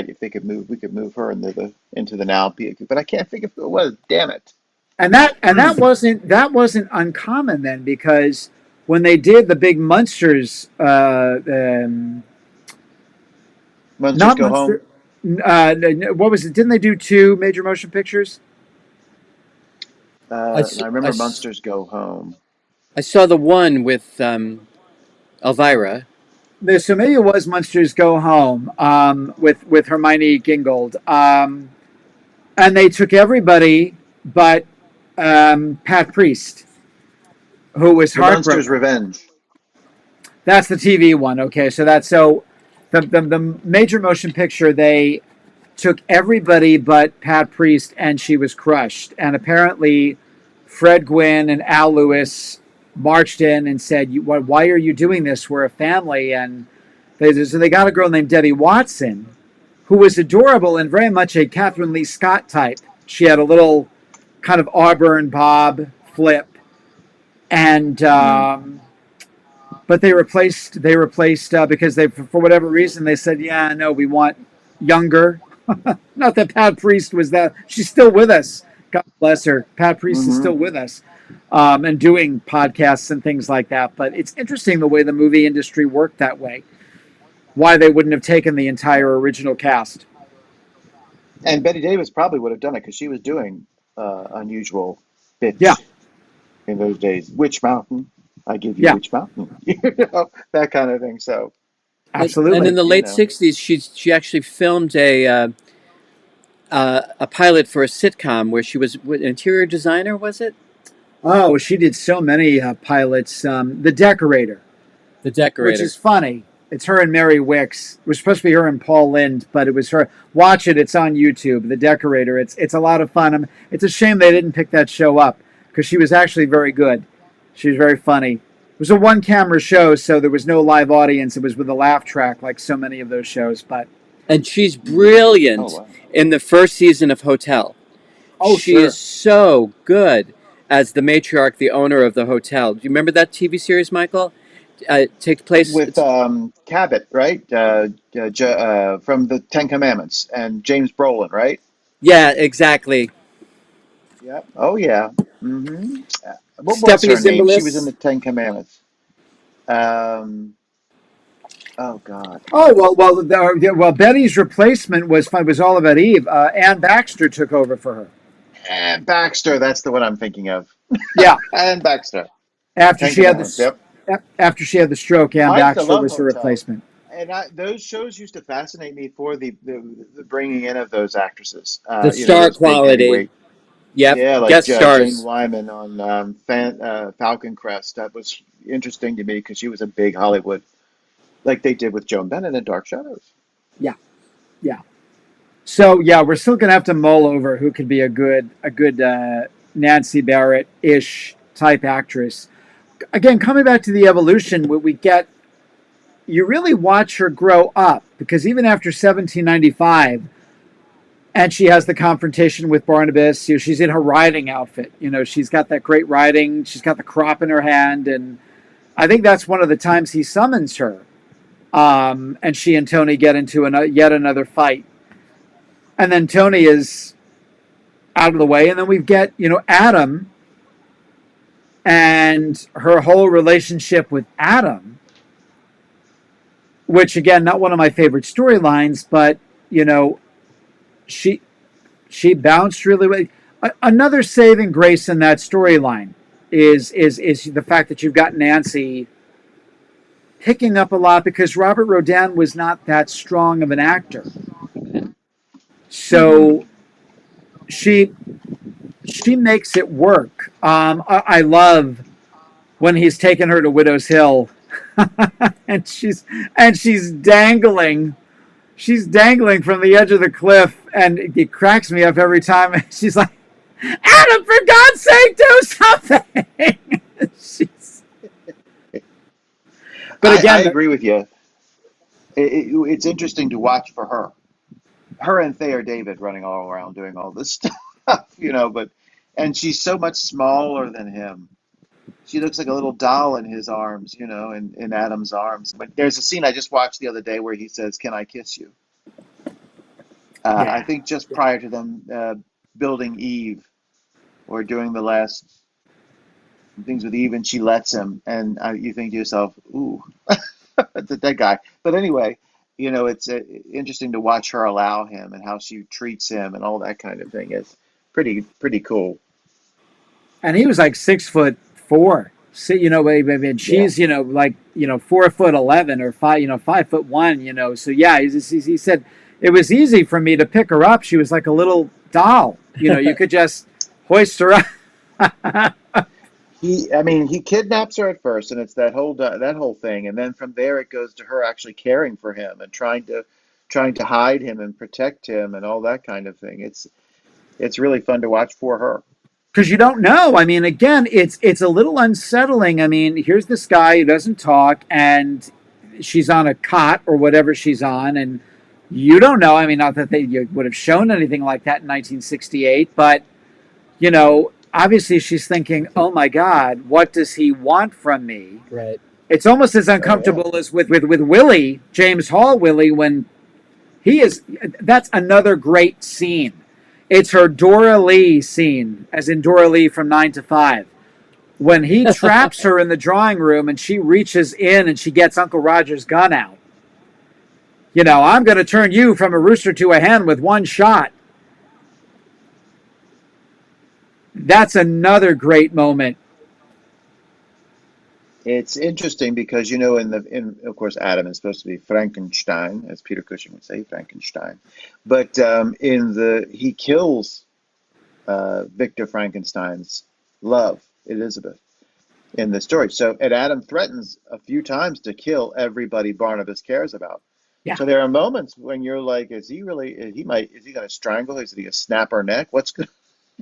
if they could move, we could move her into the now. But I can't think of who it was. Damn it! And that wasn't uncommon then, because when they did the big Munsters, Monsters not Go Home. Munster, what was it? Didn't they do two major motion pictures? I, I remember Monsters Go Home. I saw the one with Elvira. So maybe it was Munsters Go Home, with Hermione Gingold, and they took everybody but Pat Priest, who was The Monsters heartbroken. Revenge. That's the TV one. Okay, so the major motion picture, they took everybody but Pat Priest, and she was crushed. And apparently, Fred Gwynn and Al Lewis marched in and said, "Why are you doing this? We're a family." And they got a girl named Debbie Watson, who was adorable and very much a Catherine Lee Scott type. She had a little kind of auburn bob flip, and Mm. but they replaced because they, for whatever reason, they said, yeah, no, we want younger. Not that Pat Priest was that. She's still with us. God bless her. Pat Priest is Hmm. still with us, and doing podcasts and things like that. But it's interesting the way the movie industry worked that way. Why they wouldn't have taken the entire original cast. And Betty Davis probably would have done it because she was doing unusual Yeah, bits in those days. Witch Mountain, I give you yeah, Witch Mountain, that kind of thing. So, And in absolutely. the you late know, '60s, she actually filmed a pilot for a sitcom where she was an interior designer. Was it Oh, she did so many pilots. The Decorator, The which Decorator? is funny. It's her and Mary Wicks. It was supposed to be her and Paul Lind, but it was her. Watch it. It's on YouTube. The Decorator. It's a lot of fun. It's a shame they didn't pick that show up, because she was actually very good. She was very funny. It was a one camera show, so there was no live audience. It was with a laugh track, like so many of those shows. But And she's mm. Oh brilliant wow. in the first season of Hotel. oh, She is sure. so good as the matriarch, the owner of the hotel. Do you remember that TV series, Michael? It takes place. With Cabot, right? From the Ten Commandments and James Brolin, right? Yeah, exactly. Yeah. Oh yeah. Hmm. What was Stephanie her name? She was in Zimbalist. the Ten Commandments. Um. Oh God. Oh well. Betty's replacement was all about Eve. Ann Baxter took over for her. And Baxter, that's the one I'm thinking of. Yeah, And Baxter. after Ten she had Commandments. this, Yep. after she had the stroke, Ann I used to Baxter love was her Hotel. replacement. And those shows used to fascinate me for the bringing in of those actresses. The star Those big quality. heavyweight. Yep, Yeah, like guest Jane stars. Wyman on Falcon Crest. That was interesting to me because she was a big Hollywood, like they did with Joan Bennett in Dark Shadows. Yeah, yeah. So yeah, we're still gonna have to mull over who could be a good Nancy Barrett ish type actress. Again, coming back to the evolution, we get, you really watch her grow up, because even after 1795, and she has the confrontation with Barnabas, she's in her riding outfit. She's got that great riding. She's got the crop in her hand, and I think that's one of the times he summons her. And she and Tony get into yet another fight, and then Tony is out of the way, and then we get Adam and her whole relationship with Adam, which again, not one of my favorite storylines, but you know she she bounced really well. Another saving grace in that storyline is the fact that you've got Nancy picking up a lot, because Robert Rodin was not that strong of an actor. Hmm. So she she makes it work. I love when he's taken her to Widow's Hill, and she's dangling. She's dangling from the edge of the cliff, and it cracks me up every time. She's like, "Adam, for God's sake, do something!" she's, but I again, agree with you. It's interesting to watch for her. her and Thayer David running all around doing all this stuff, and she's so much smaller than him. She looks like a little doll in his arms, in Adam's arms. But there's a scene I just watched the other day where he says, "Can I kiss you?" I Yeah. think just prior to them building Eve or doing the last things with Eve, and she lets him, and you think to yourself, "Ooh, that guy." But anyway, it's interesting to watch her allow him and how she treats him and all that kind of thing. It's pretty cool. And he was like 6'4". So, and Yeah. she's 4'11" or 5'1". So yeah, he said it was easy for me to pick her up. She was like a little doll. You could just hoist her up. He kidnaps her at first, and it's that whole thing, and then from there it goes to her actually caring for him and trying to hide him and protect him and all that kind of thing. It's really fun to watch for her. Because you don't know. I mean, again, it's a little unsettling. I mean, here's this guy who doesn't talk, and she's on a cot or whatever she's on, and you don't know. I mean, not that they would have shown anything like that in 1968, but obviously she's thinking, "Oh my God, what does he want from me?" Right. It's almost as Oh yeah. uncomfortable as with Willie, James Hall Willie, when he is. That's another great scene. It's her Dora Lee scene, as in Dora Lee from 9 to 5. When he traps her in the drawing room and she reaches in and she gets Uncle Roger's gun out. I'm going to turn you from a rooster to a hen with one shot. That's another great moment. It's interesting because in of course Adam is supposed to be Frankenstein, as Peter Cushing would say, Frankenstein, but he kills Victor Frankenstein's love, Elizabeth, in the story. So, and Adam threatens a few times to kill everybody Barnabas cares about. Yeah. So there are moments when you're like, is he really? Is he going to strangle her? Is he going to snap her neck?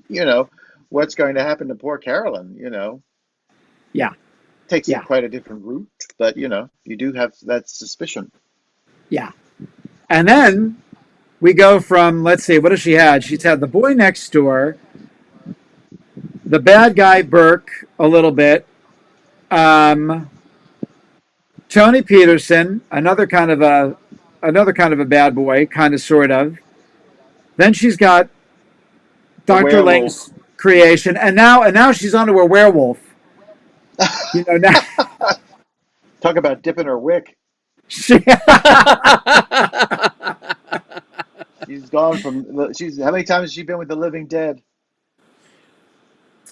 You know, what's going to happen to poor Carolyn? Yeah. Takes Yeah. quite a different route, but you do have that suspicion. Yeah. And then we go from, let's see, what has she had? She's had the boy next door, the bad guy Burke a little bit, Tony Peterson, another kind of a bad boy, kind of sort of. Then she's got The Dr. werewolf. Lang's creation, and now she's onto a werewolf. Now Talk about dipping her wick. she, She's gone from. She's how many times has she been with the living dead?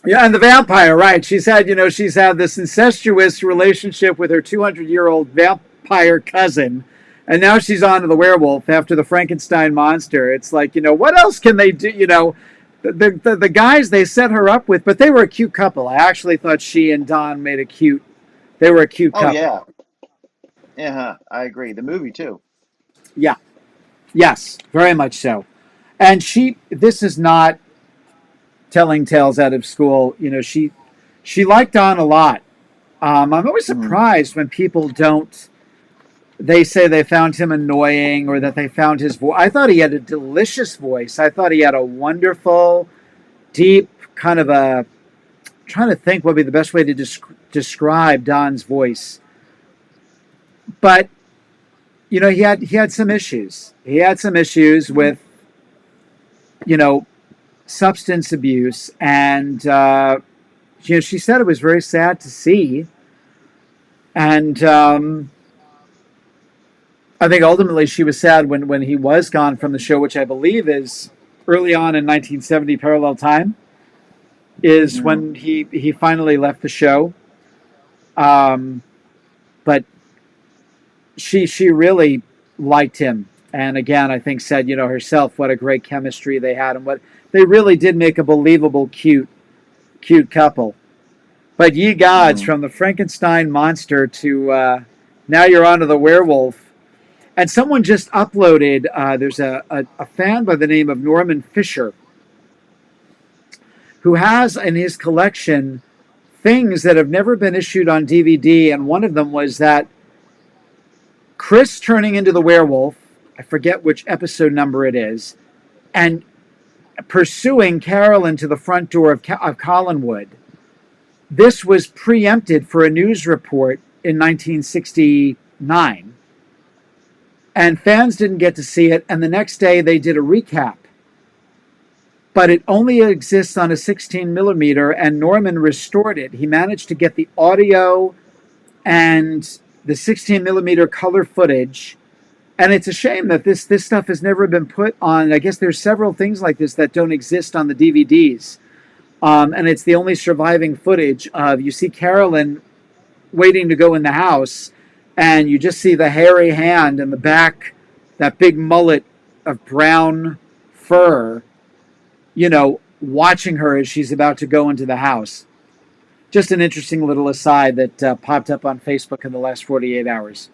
yeah, and the vampire, right? She's had this incestuous relationship with her 200-year-old vampire cousin, and now she's on to the werewolf after the Frankenstein monster. It's like, what else can they do? The guys they set her up with, but they were a cute couple. I actually thought she and Don they were a cute Oh couple. yeah, yeah. I agree. The movie too. Yeah, yes, very much so. And this is not telling tales out of school. She liked Don a lot. I'm always Mm. surprised when people don't. They say they found him annoying or that they found his voice. I thought he had a delicious voice. I thought he had a wonderful, deep kind of a. Trying to think what would be the best way to describe Don's voice. But he had some issues. He had some issues Mm. with substance abuse, and she said it was very sad to see. And I think ultimately she was sad when he was gone from the show, which I believe is early on in 1970 parallel time, is Mm. when he finally left the show. But she really liked him, and again, I think said herself what a great chemistry they had, and what they really did make a believable, cute couple. But ye gods, Mm. from the Frankenstein monster to now you're onto the werewolf. And someone just uploaded, there's a fan by the name of Norman Fisher who has in his collection things that have never been issued on DVD. And one of them was that Chris turning into the werewolf I forget which episode number it is, and pursuing Carolyn to the front door of Collinwood. This was preempted for a news report in 1969, and fans didn't get to see it. And the next day they did a recap, but it only exists on a 16 millimeter, and Norman restored it. He managed to get the audio and the 16 millimeter color footage. And it's a shame that this stuff has never been put on. I guess there's several things like this that don't exist on the DVDs. And it's the only surviving footage of, you see Carolyn waiting to go in the house, and you just see the hairy hand in the back, that big mullet of brown fur, watching her as she's about to go into the house. Just an interesting little aside that popped up on Facebook in the last 48 hours.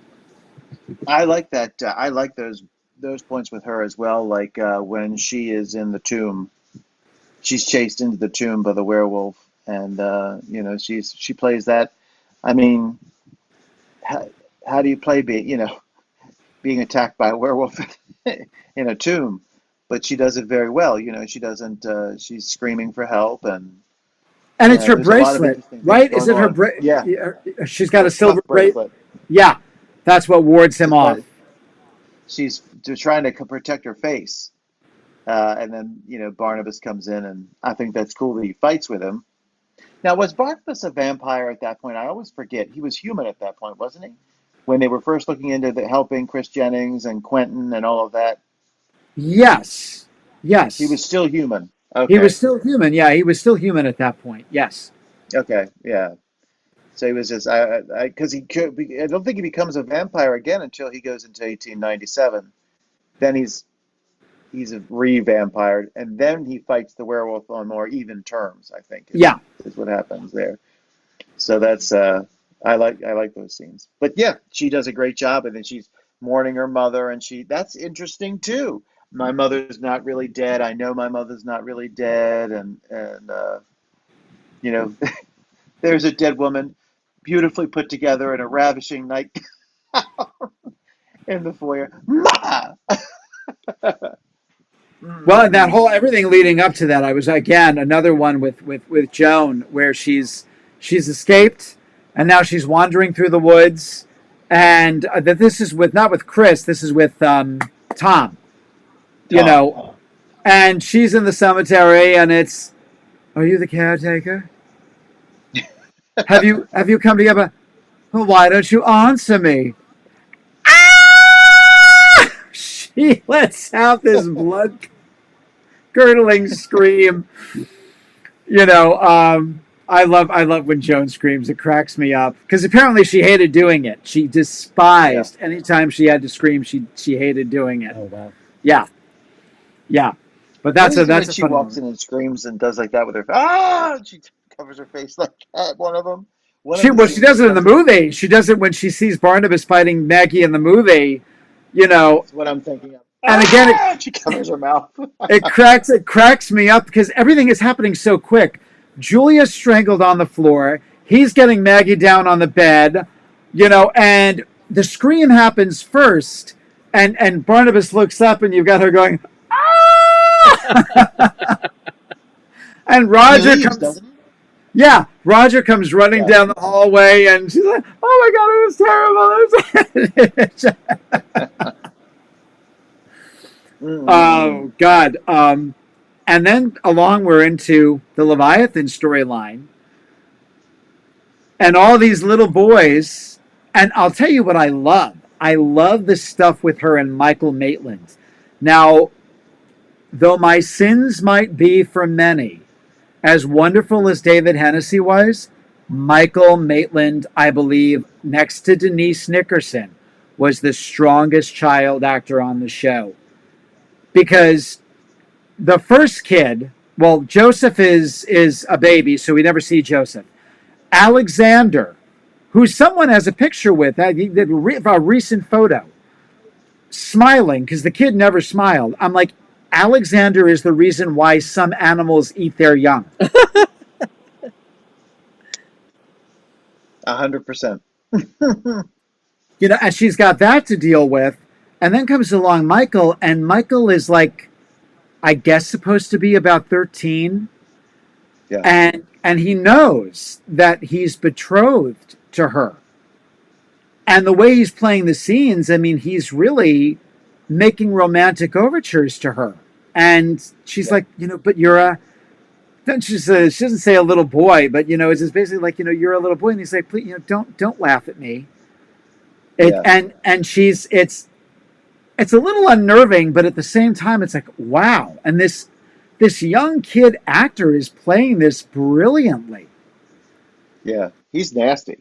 I like that. I like those points with her as well. Like when she is in the tomb, she's chased into the tomb by the werewolf, and she plays that. I mean, how do you play being attacked by a werewolf in a tomb? But she does it very well. She doesn't. She's screaming for help, and it's her there's a lot of bracelet, interesting things right? going Is it her on. Yeah, She's got a the cuff silver bracelet. Yeah, that's what wards him off. She's trying to protect her face, and then Barnabas comes in, and I think that's cool that he fights with him. Now, was Barnabas a vampire at that point? I always forget. He was human at that point, wasn't he? When they were first looking into helping Chris Jennings and Quentin and all of that. Yes. He was still human. Okay. He was still human. Yeah, he was still human at that point. Yes. Okay. Yeah. So he was just because I don't think he becomes a vampire again until he goes into 1897. Then he's re-vampired, and then he fights the werewolf on more even terms, I think. Is what happens there. So that's I like those scenes. But yeah, she does a great job, and then she's mourning her mother, and that's interesting too. My mother's not really dead. I know my mother's not really dead, and there's a dead woman, beautifully put together in a ravishing night in the foyer. Ma! Well, and that whole everything leading up to that, I was again another one with Joan, where she's escaped, and now she's wandering through the woods, and that this is not with Chris, this is with Tom, and she's in the cemetery, and it's, are you the caretaker? Have you come together? Well, why don't you answer me? She lets out this blood curdling scream. I love when Joan screams. It cracks me up because apparently she hated doing it. She despised anytime she had to scream. She hated doing it. Oh wow. Yeah. But that's when she she walks in and screams and does like that with her. She covers her face like that. One of them. She does it in the movie. She does it when she sees Barnabas fighting Maggie in the movie. That's what I'm thinking of. And again, she covers her mouth. It cracks me up because everything is happening so quick. Julia's strangled on the floor. He's getting Maggie down on the bed, and the scream happens first, and Barnabas looks up, and you've got her going, ah! And Roger comes. Yeah, Roger comes running down the hallway, and she's like, "Oh my God, it was terrible!" Oh God! And then along we're into the Leviathan storyline, and all these little boys. And I'll tell you what I love. I love the stuff with her and Michael Maitland. Now, though my sins might be for many, as wonderful as David Hennessy was, Michael Maitland, I believe, next to Denise Nickerson, was the strongest child actor on the show. Because the first kid, well, Joseph is a baby, so we never see Joseph. Alexander, who someone has a picture with, a recent photo, smiling, because the kid never smiled. I'm like, Alexander is the reason why some animals eat their young. 100%. And she's got that to deal with. And then comes along Michael, and Michael is like, I guess, supposed to be about 13. Yeah. And he knows that he's betrothed to her. And the way he's playing the scenes, I mean, he's really making romantic overtures to her. And she's like, but you're a, then she doesn't say a little boy, but, it's just basically like, you're a little boy. And he's like, please, don't laugh at me. Yeah. And it's a little unnerving, but at the same time, it's like, wow. And this young kid actor is playing this brilliantly. Yeah. He's nasty.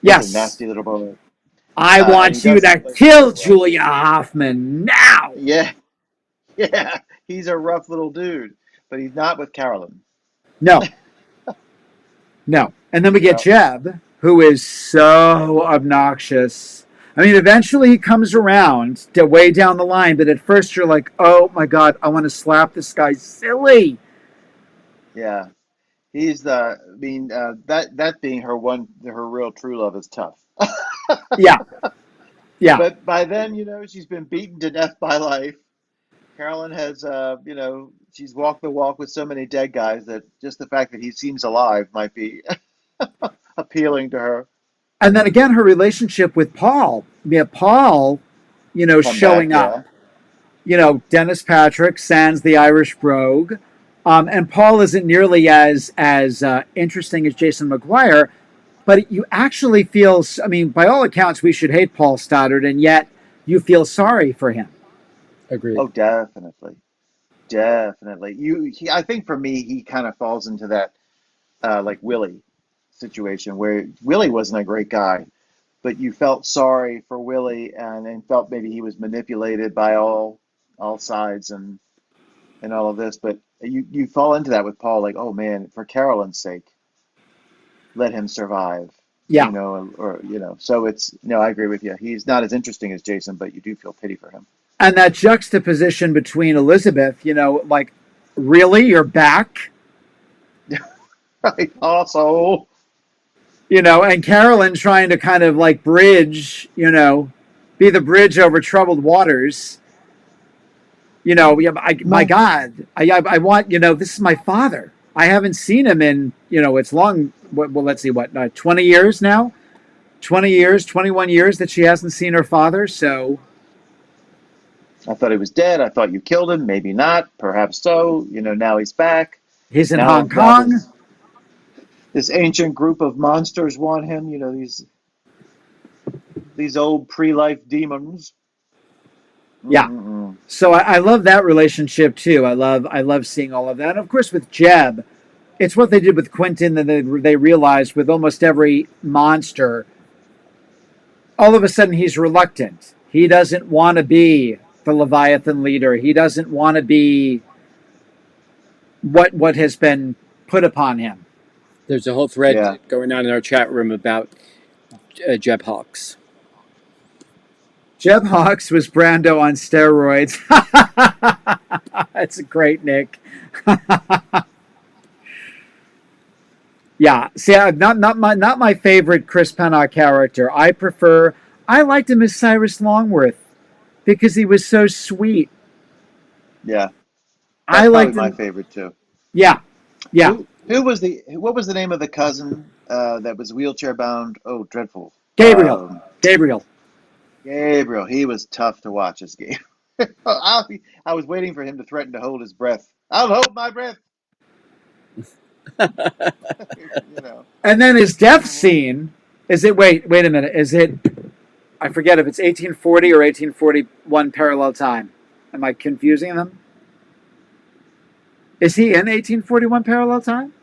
Yes. He's a nasty little boy. I want you to kill Julia Hoffman now. Yeah. Yeah. He's a rough little dude, but he's not with Carolyn. No. No. And then we get Jeb, who is so obnoxious. I mean, eventually he comes around to way down the line, but at first you're like, oh my God, I want to slap this guy silly. Yeah. He's that being her real true love is tough. Yeah. Yeah. But by then, she's been beaten to death by life. Carolyn has, she's walked the walk with so many dead guys that just the fact that he seems alive might be appealing to her. And then again, her relationship with Paul. Yeah, Paul, showing up. Dennis Patrick, sans the Irish brogue. And Paul isn't nearly as interesting as Jason McGuire, but you actually feel, I mean, by all accounts, we should hate Paul Stoddard, and yet you feel sorry for him. Agreed. Oh, definitely. Definitely. I think for me, he kind of falls into that, like Willie situation where Willie wasn't a great guy, but you felt sorry for Willie and felt maybe he was manipulated by all sides and all of this. But you fall into that with Paul, like, oh man, for Carolyn's sake, let him survive. Yeah. So it's, I agree with you. He's not as interesting as Jason, but you do feel pity for him. And that juxtaposition between Elizabeth, like, really, you're back? Right. Also. And Carolyn trying to kind of like bridge, be the bridge over troubled waters. My God, I want, this is my father. I haven't seen him in, it's long, well, let's see, 20 years now? 20 years, 21 years that she hasn't seen her father, so. I thought he was dead. I thought you killed him. Maybe not. Perhaps so. Now he's back. He's in Hong Kong. This ancient group of monsters want him, these old pre-life demons. Yeah. Mm-mm. So I love that relationship too. I love seeing all of that. And of course with Jeb, it's what they did with Quentin that they realized with almost every monster. All of a sudden he's reluctant. He doesn't want to be the Leviathan leader. He doesn't want to be what has been put upon him. There's a whole thread going on in our chat room about Jeb Hawks. Jeb Hawks was Brando on steroids. That's a great Nick. Yeah, see, not my favorite Chris Pennock character. I liked him as Cyrus Longworth because he was so sweet. Yeah, I liked my favorite too. Yeah. What was the name of the cousin that was wheelchair bound? Oh, dreadful. Gabriel. Gabriel. He was tough to watch as Gabriel. I was waiting for him to threaten to hold his breath. I'll hold my breath. And then his death scene. Is it? Wait a minute. Is it? I forget if it's 1840 or 1841 parallel time. Am I confusing them? Is he in 1841 parallel time?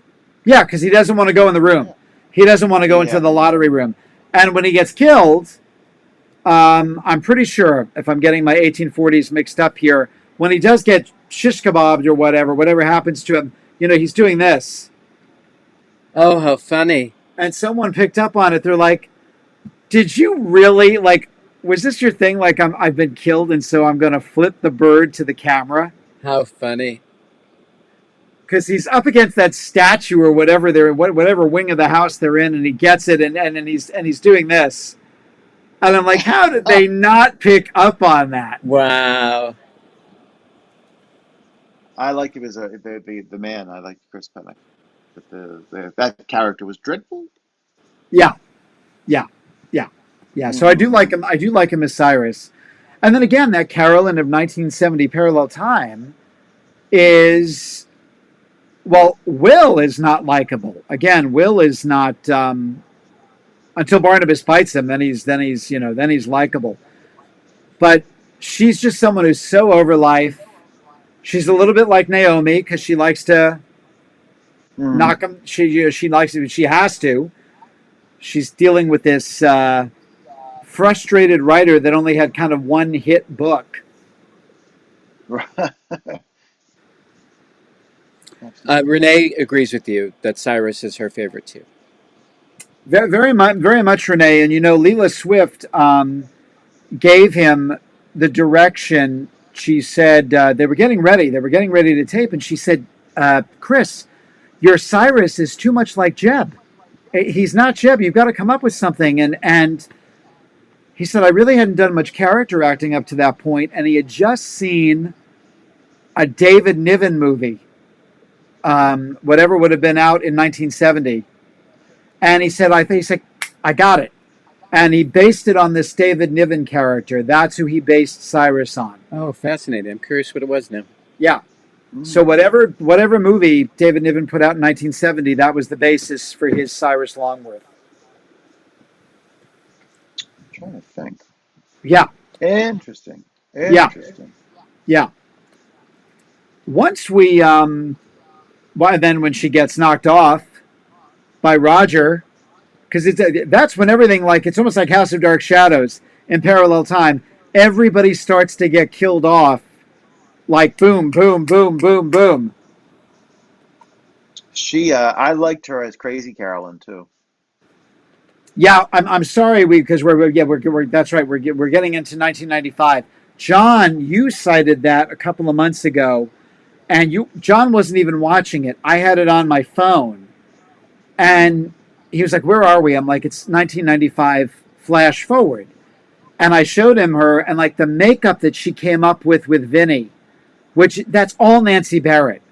Yeah, because he doesn't want to go in the room. He doesn't want to go into the lottery room. And when he gets killed, I'm pretty sure, if I'm getting my 1840s mixed up here, when he does get shish kebabbed or whatever happens to him, he's doing this. Oh, how funny. And someone picked up on it. They're like, did you really, was this your thing? Like, I've been killed, and so I'm going to flip the bird to the camera? How funny. Because he's up against that statue or whatever whatever wing of the house they're in, and he gets it, and he's doing this. And I'm like, how did they not pick up on that? Wow. I like him as the man. I like Chris Penn. But that character was dreadful. Yeah, yeah, yeah, yeah. So I do Mm. like him. I do like him as Cyrus. And then again, that Carolyn of 1970 Parallel Time is, well, Will is not likable. Again, Will is not until Barnabas fights him. Then he's likable. But she's just someone who's so over life. She's a little bit like Naomi because she likes to Mm. knock him. She likes to. She has to. She's dealing with this frustrated writer that only had kind of one hit book. Absolutely. Renee agrees with you that Cyrus is her favorite too. Very much, Renee. And Leela Swift gave him the direction. She said they were getting ready. They were getting ready to tape, and she said, "Chris, your Cyrus is too much like Jeb. He's not Jeb. You've got to come up with something." And he said, "I really hadn't done much character acting up to that point, and he had just seen a David Niven movie, whatever would have been out in 1970." And he said, I got it. And he based it on this David Niven character. That's who he based Cyrus on. Oh, fascinating. I'm curious what it was now. Yeah. So Mm. whatever movie David Niven put out in 1970, that was the basis for his Cyrus Longworth. I'm trying to think. Yeah. Interesting. Yeah. Interesting. Yeah. Once we, then when she gets knocked off by Roger, because that's when everything, like, it's almost like House of Dark Shadows in parallel time. Everybody starts to get killed off, like boom, boom, boom, boom, boom. I liked her as Crazy Carolyn too. Yeah, I'm sorry because we're that's right, we're getting into 1995. John, you cited that a couple of months ago, and John wasn't even watching it. I had it on my phone, and he was like, "Where are we?" I'm like, "It's 1995. Flash forward." And I showed him her and like the makeup that she came up with Vinny, which that's all Nancy Barrett.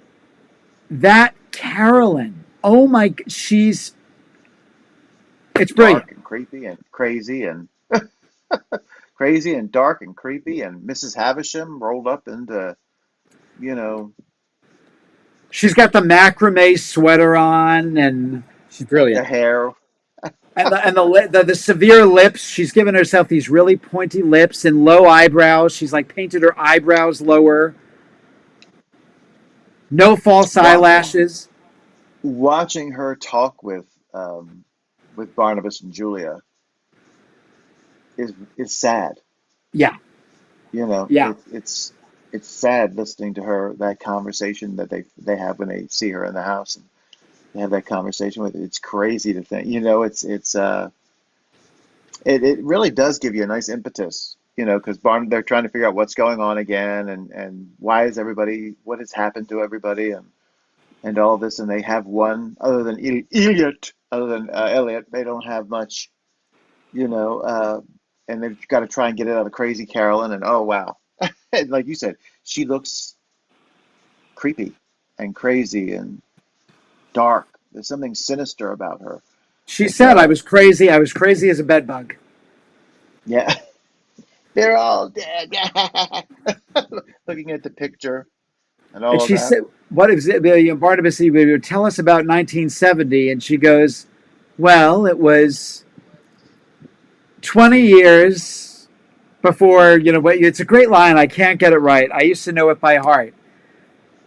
That Carolyn, oh my, it's brilliant. Dark and creepy and crazy and crazy and dark and creepy and Mrs. Havisham rolled up into, you know, She's got the macrame sweater on and She's the brilliant. hair. the severe lips. She's given herself these really pointy lips and low eyebrows. She's like painted her eyebrows lower. No false Watching eyelashes. watching her talk with Barnabas and Julia is sad. Yeah, You know, yeah. it's sad listening to her that conversation that they have when they see her in the house and they have that conversation with her. It's crazy to think. You know, it really does give you a nice impetus. You know, because they're trying to figure out what's going on again and why is everybody what has happened to everybody and all this and they have one other than Elliot other than Elliot they don't have much. You know, and they've got to try and get it out of Crazy Carolyn and oh wow. And like you said, she looks creepy and crazy and dark. There's something sinister about her. She That said I was crazy. I was crazy as a bed bug. yeah, they're all dead. Looking at the picture and And all of she that. said, "What is it?" Barnabas, he would tell us about 1970, and she goes, "Well, it was 20 years before, it's a great line. I can't get it right. I used to know it by heart.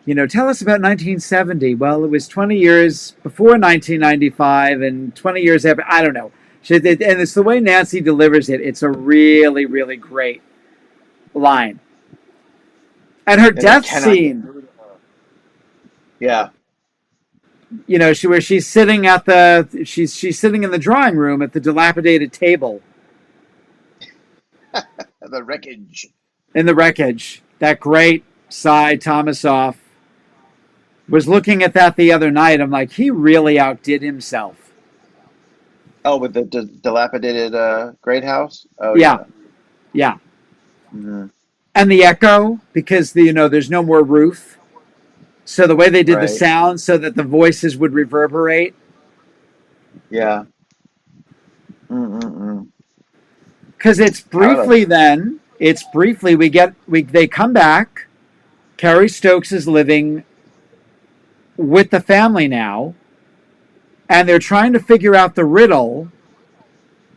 Tell us about 1970. Well, it was 20 years before 1995 and 20 years after. I don't know. And it's the way Nancy delivers it. It's a really, really great line. And her And they death cannot get scene, rid of her. Yeah, where she's sitting at she's sitting in the drawing room at the dilapidated table the wreckage. in the wreckage. That great Cy Thomasoff was looking at that the other night. I'm like, he really outdid himself. Oh, with the dilapidated great house. Oh Yeah, yeah. yeah. Hmm. And the echo, because there's no more roof. So the way they did the Right. sound so that the voices would reverberate. Yeah. Mm-mm-mm. Because Carlos. it's briefly they come back. Carrie Stokes is living with the family now, and they're trying to figure out the riddle.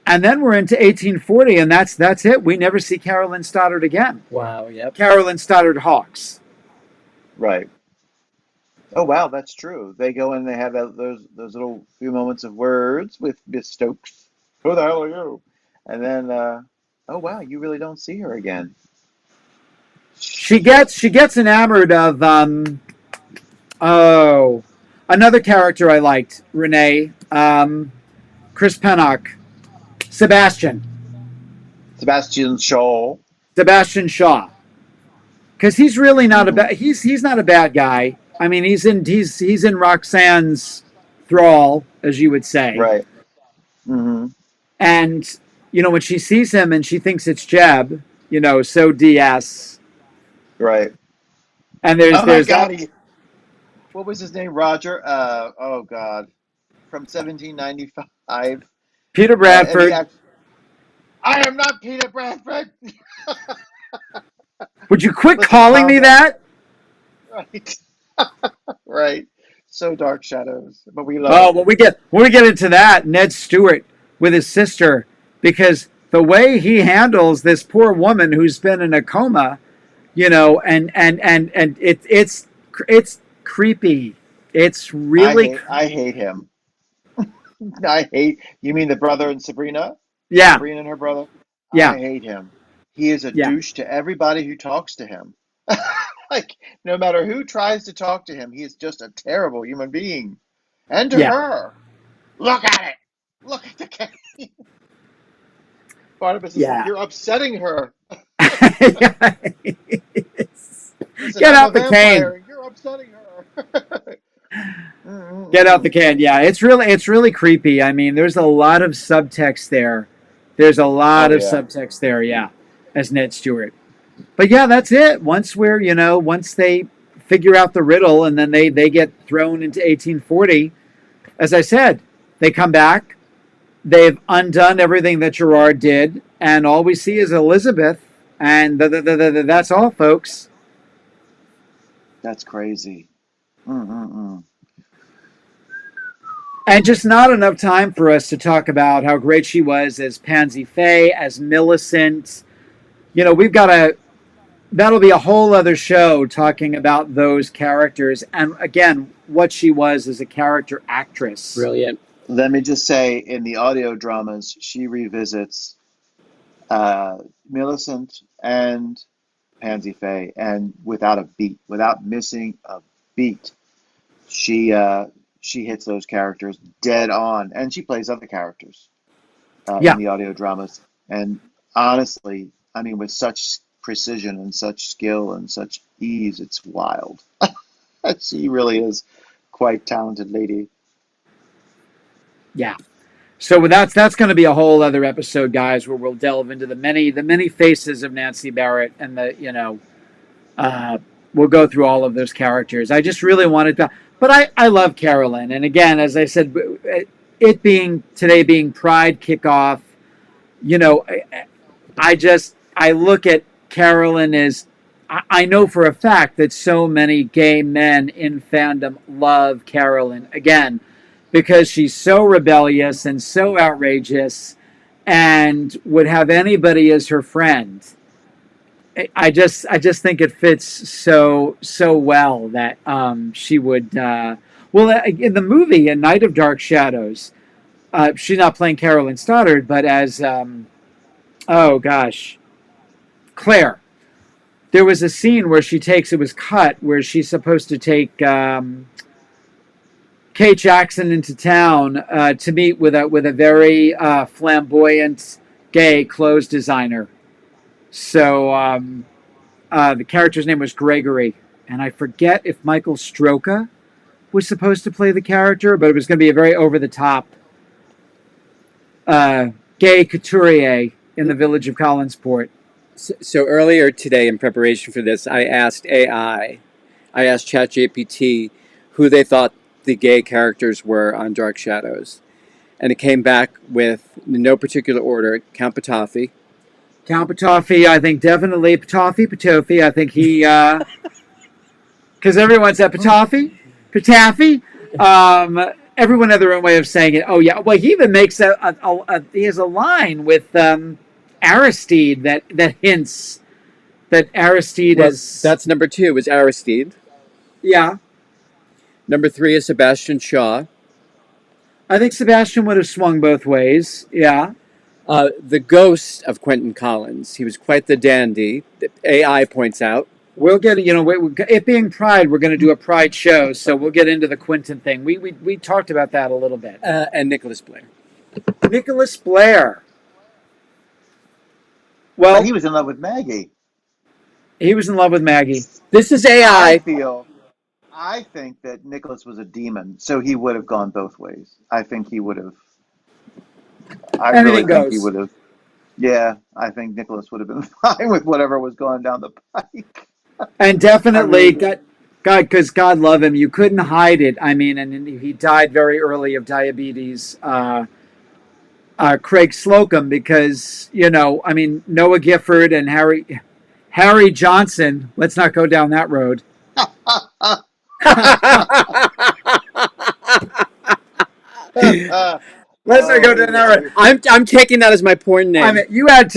And then we're into 1840, and that's it. We never see Carolyn Stoddard again. Wow. Yep. Carolyn Stoddard Hawks. Right. Oh wow, that's true. They go and they have those little few moments of words with Miss Stokes. Who the hell are you? And then, oh wow, you really don't see her again. She gets enamored of oh, another character I liked, Renee, Chris Pennock, Sebastian, Sebastian Shaw. Sebastian Shaw, because he's really not a Hmm. bad he's not a bad guy. I mean, he's in Roxanne's thrall, as you would say, Right. Hmm. and when she sees him and she thinks it's Jeb, so DS, Right. and there's Oh my there's that God, what was his name? Roger. Oh God, from 1795. Peter And he Bradford. act. I am not Peter Bradford. Would you quit Listen, calling calm me down. that? Right. Right. So dark shadows, but we love Oh, it. when we get into that, Ned Stewart with his sister, because the way he handles this poor woman who's been in a coma, and it's creepy. It's really, I hate him. I hate. You mean the brother in Sabrina? yeah, Sabrina and her brother? I yeah, hate him. He is a yeah, douche to everybody who talks to him. Like, no matter who tries to talk to him, he is just a terrible human being. And to yeah, her, look at it. Look at the cat. Barnabas is like, yeah. you're upsetting her. Listen, Get I'm a out the cane. vampire. You're upsetting her. Get out the Mm-mm-mm. can. Yeah, it's really creepy. I mean, there's a lot of subtext there. There's a lot Oh, of yeah. subtext there. Yeah, as Ned Stewart. But yeah, that's it. Once they figure out the riddle, and then they get thrown into 1840. As I said, they come back. They've undone everything that Gerard did, and all we see is Elizabeth, and that's all, folks. That's crazy. Mm-mm-mm. And just not enough time for us to talk about how great she was as Pansy Faye, as Millicent. We've got that'll be a whole other show talking about those characters and again what she was as a character actress. Brilliant. Let me just say, in the audio dramas, she revisits uh, Millicent and Pansy Faye, and without a beat, without missing a beat, she uh, she hits those characters dead on, and she plays other characters in Yeah, the audio dramas. And honestly, I mean, with such precision and such skill and such ease, it's wild. She really is quite talented lady. yeah. So that's going to be a whole other episode, guys, where we'll delve into the many faces of Nancy Barrett, and uh, we'll go through all of those characters. I just really wanted to, but I love Carolyn, and again, as I said, it being today being Pride kickoff, you know, I look at Carolyn as I know for a fact that so many gay men in fandom love Carolyn again because she's so rebellious and so outrageous and would have anybody as her friend. I just think it fits so well that she would in the movie A Night of Dark Shadows, she's not playing Carolyn Stoddard but as oh gosh, Claire. There was a scene where it was cut where she's supposed to take Kate Jackson into town to meet with a very flamboyant gay clothes designer. So the character's name was Gregory, and I forget if Michael Stroka was supposed to play the character, but it was going to be a very over the top gay couturier in the village of Collinsport. So earlier today, in preparation for this, I asked AI, I asked ChatGPT who they thought the gay characters were on Dark Shadows, and it came back with, in no particular order, Count Petofi. Count Petofi, I think definitely Petofi. I think he, because everyone said Petofi. Everyone had their own way of saying it. Oh yeah, well he even makes he has a line with Aristide that hints that Aristide is. That's number 2 is Aristide. Yeah, Number 3 is Sebastian Shaw. I think Sebastian would have swung both ways. Yeah. The ghost of Quentin Collins. He was quite the dandy. The AI points out. We'll get, it being Pride, we're going to do a Pride show, so we'll get into the Quentin thing. We talked about that a little bit. And Nicholas Blair. Nicholas Blair. Well, Well, he was in love with Maggie. he was in love with Maggie. This is AI. I think that Nicholas was a demon, so he would have gone both ways. I think he would have. I Anything really think he goes. would have. Yeah, I think Nicholas would have been fine with whatever was going down the pike. And definitely, God, because God love him, you couldn't hide it. I mean, and he died very early of diabetes. Craig Slocum, because Noah Gifford and Harry Johnson. Let's not go down that road. Let's not go down that road. I'm taking that as my porn name. I mean, you had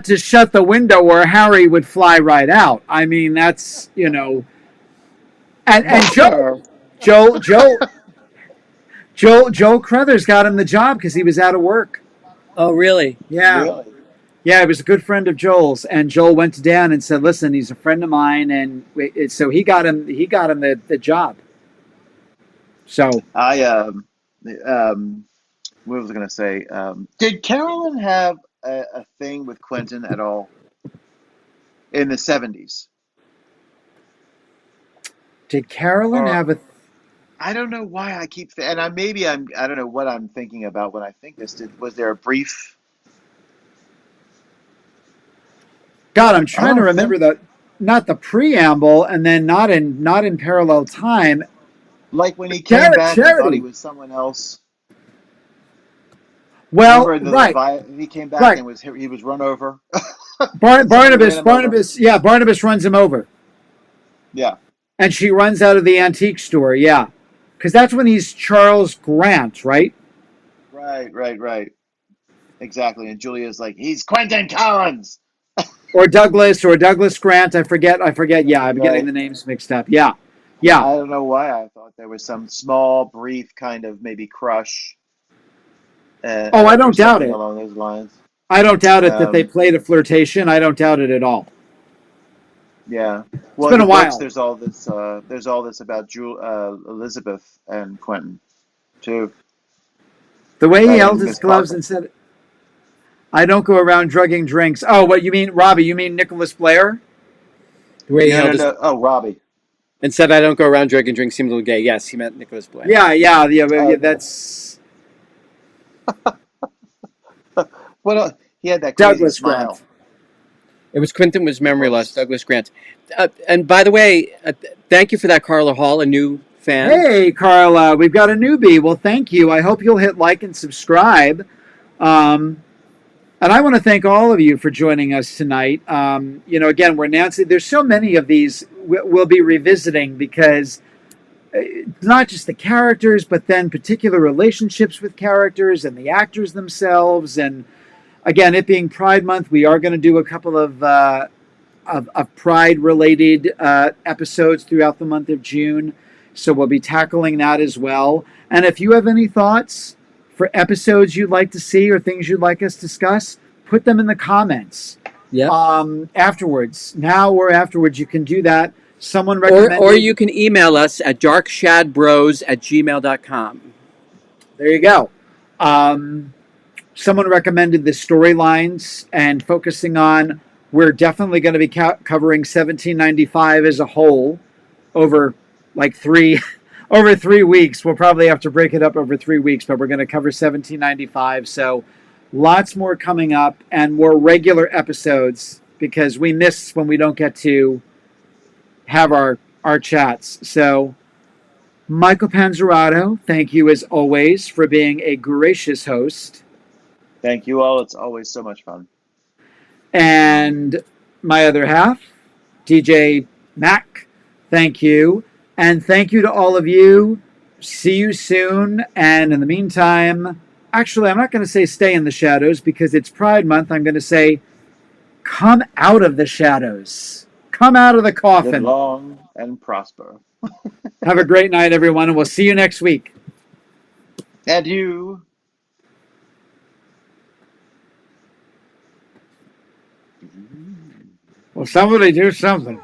to shut the window or Harry would fly right out. I mean, that's and Joel Crothers got him the job because he was out of work. Oh, really? Yeah. Really? Yeah, he was a good friend of Joel's, and Joel went down and said, "Listen, he's a friend of mine," and so he got him the job. So what was I going to say? Did Carolyn have a thing with Quentin at all in the 70s? did Carolyn have a? I don't know why I keep and I don't know what I'm thinking about when I think this. Was there a brief? God, I'm trying to remember not the preamble, and then not in parallel time. Like when he came back and thought he was someone else. Well, right. He came back and he was run over. Barnabas runs him over. Yeah. And she runs out of the antique store, yeah. Because that's when he's Charles Grant, right? Right. Exactly. And Julia's like, he's Quentin Collins. or Douglas Grant, I forget. Yeah, I'm getting the names mixed up. Yeah. I don't know why I thought there was some small, brief kind of maybe crush. I don't doubt it. Along those lines. I don't doubt it that they played a flirtation. I don't doubt it at all. Yeah. Well, it's been a while. Books, there's all this about Elizabeth and Quentin, too. The way he held his gloves and said, "I don't go around drugging drinks." Oh, what you mean, Robbie? You mean Nicholas Blair? The way he held his... Robbie. And said, "I don't go around drugging drinks." Seemed a little gay. Yes, he meant Nicholas Blair. Yeah. That's. Well, he had that Douglas smile. Grant. It was Quentin was memory loss. Douglas Grant. And by the way, thank you for that, Carla Hall, a new fan. Hey, Carla, we've got a newbie. Well, thank you. I hope you'll hit like and subscribe. And I want to thank all of you for joining us tonight. Again, we're Nancy. There's so many of these we'll be revisiting because not just the characters, but then particular relationships with characters and the actors themselves. And again, it being Pride Month, we are going to do a couple of Pride-related episodes throughout the month of June. So we'll be tackling that as well. And if you have any thoughts for episodes you'd like to see or things you'd like us to discuss, put them in the comments. Yeah. Afterwards, you can do that. Someone recommended, or you can email us at darkshadbros@gmail.com. There you go. Someone recommended the storylines and focusing on. We're definitely going to be covering 1795 as a whole over like over 3 weeks. We'll probably have to break it up over 3 weeks, but we're going to cover 1795. So lots more coming up and more regular episodes because we miss when we don't get to have our chats. So Michael Panzerato, thank you as always for being a gracious host. Thank you all. It's always so much fun. And my other half, DJ Mac, thank you. And thank you to all of you. See you soon. And in the meantime, actually, I'm not going to say stay in the shadows because it's Pride Month. I'm going to say come out of the shadows. Come out of the Live coffin. long and prosper. Have a great night, everyone, and we'll see you next week. And you. Well, somebody do something.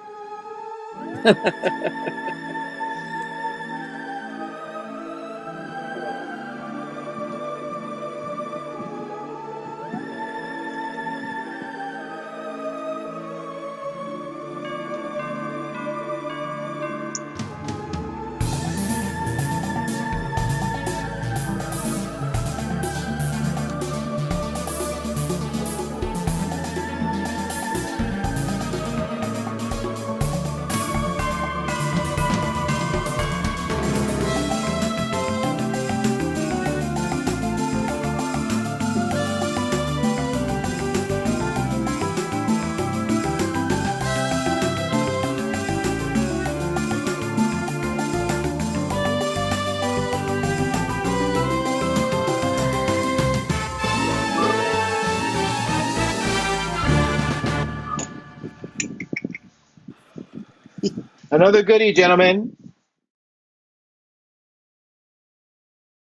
Another goodie, gentlemen.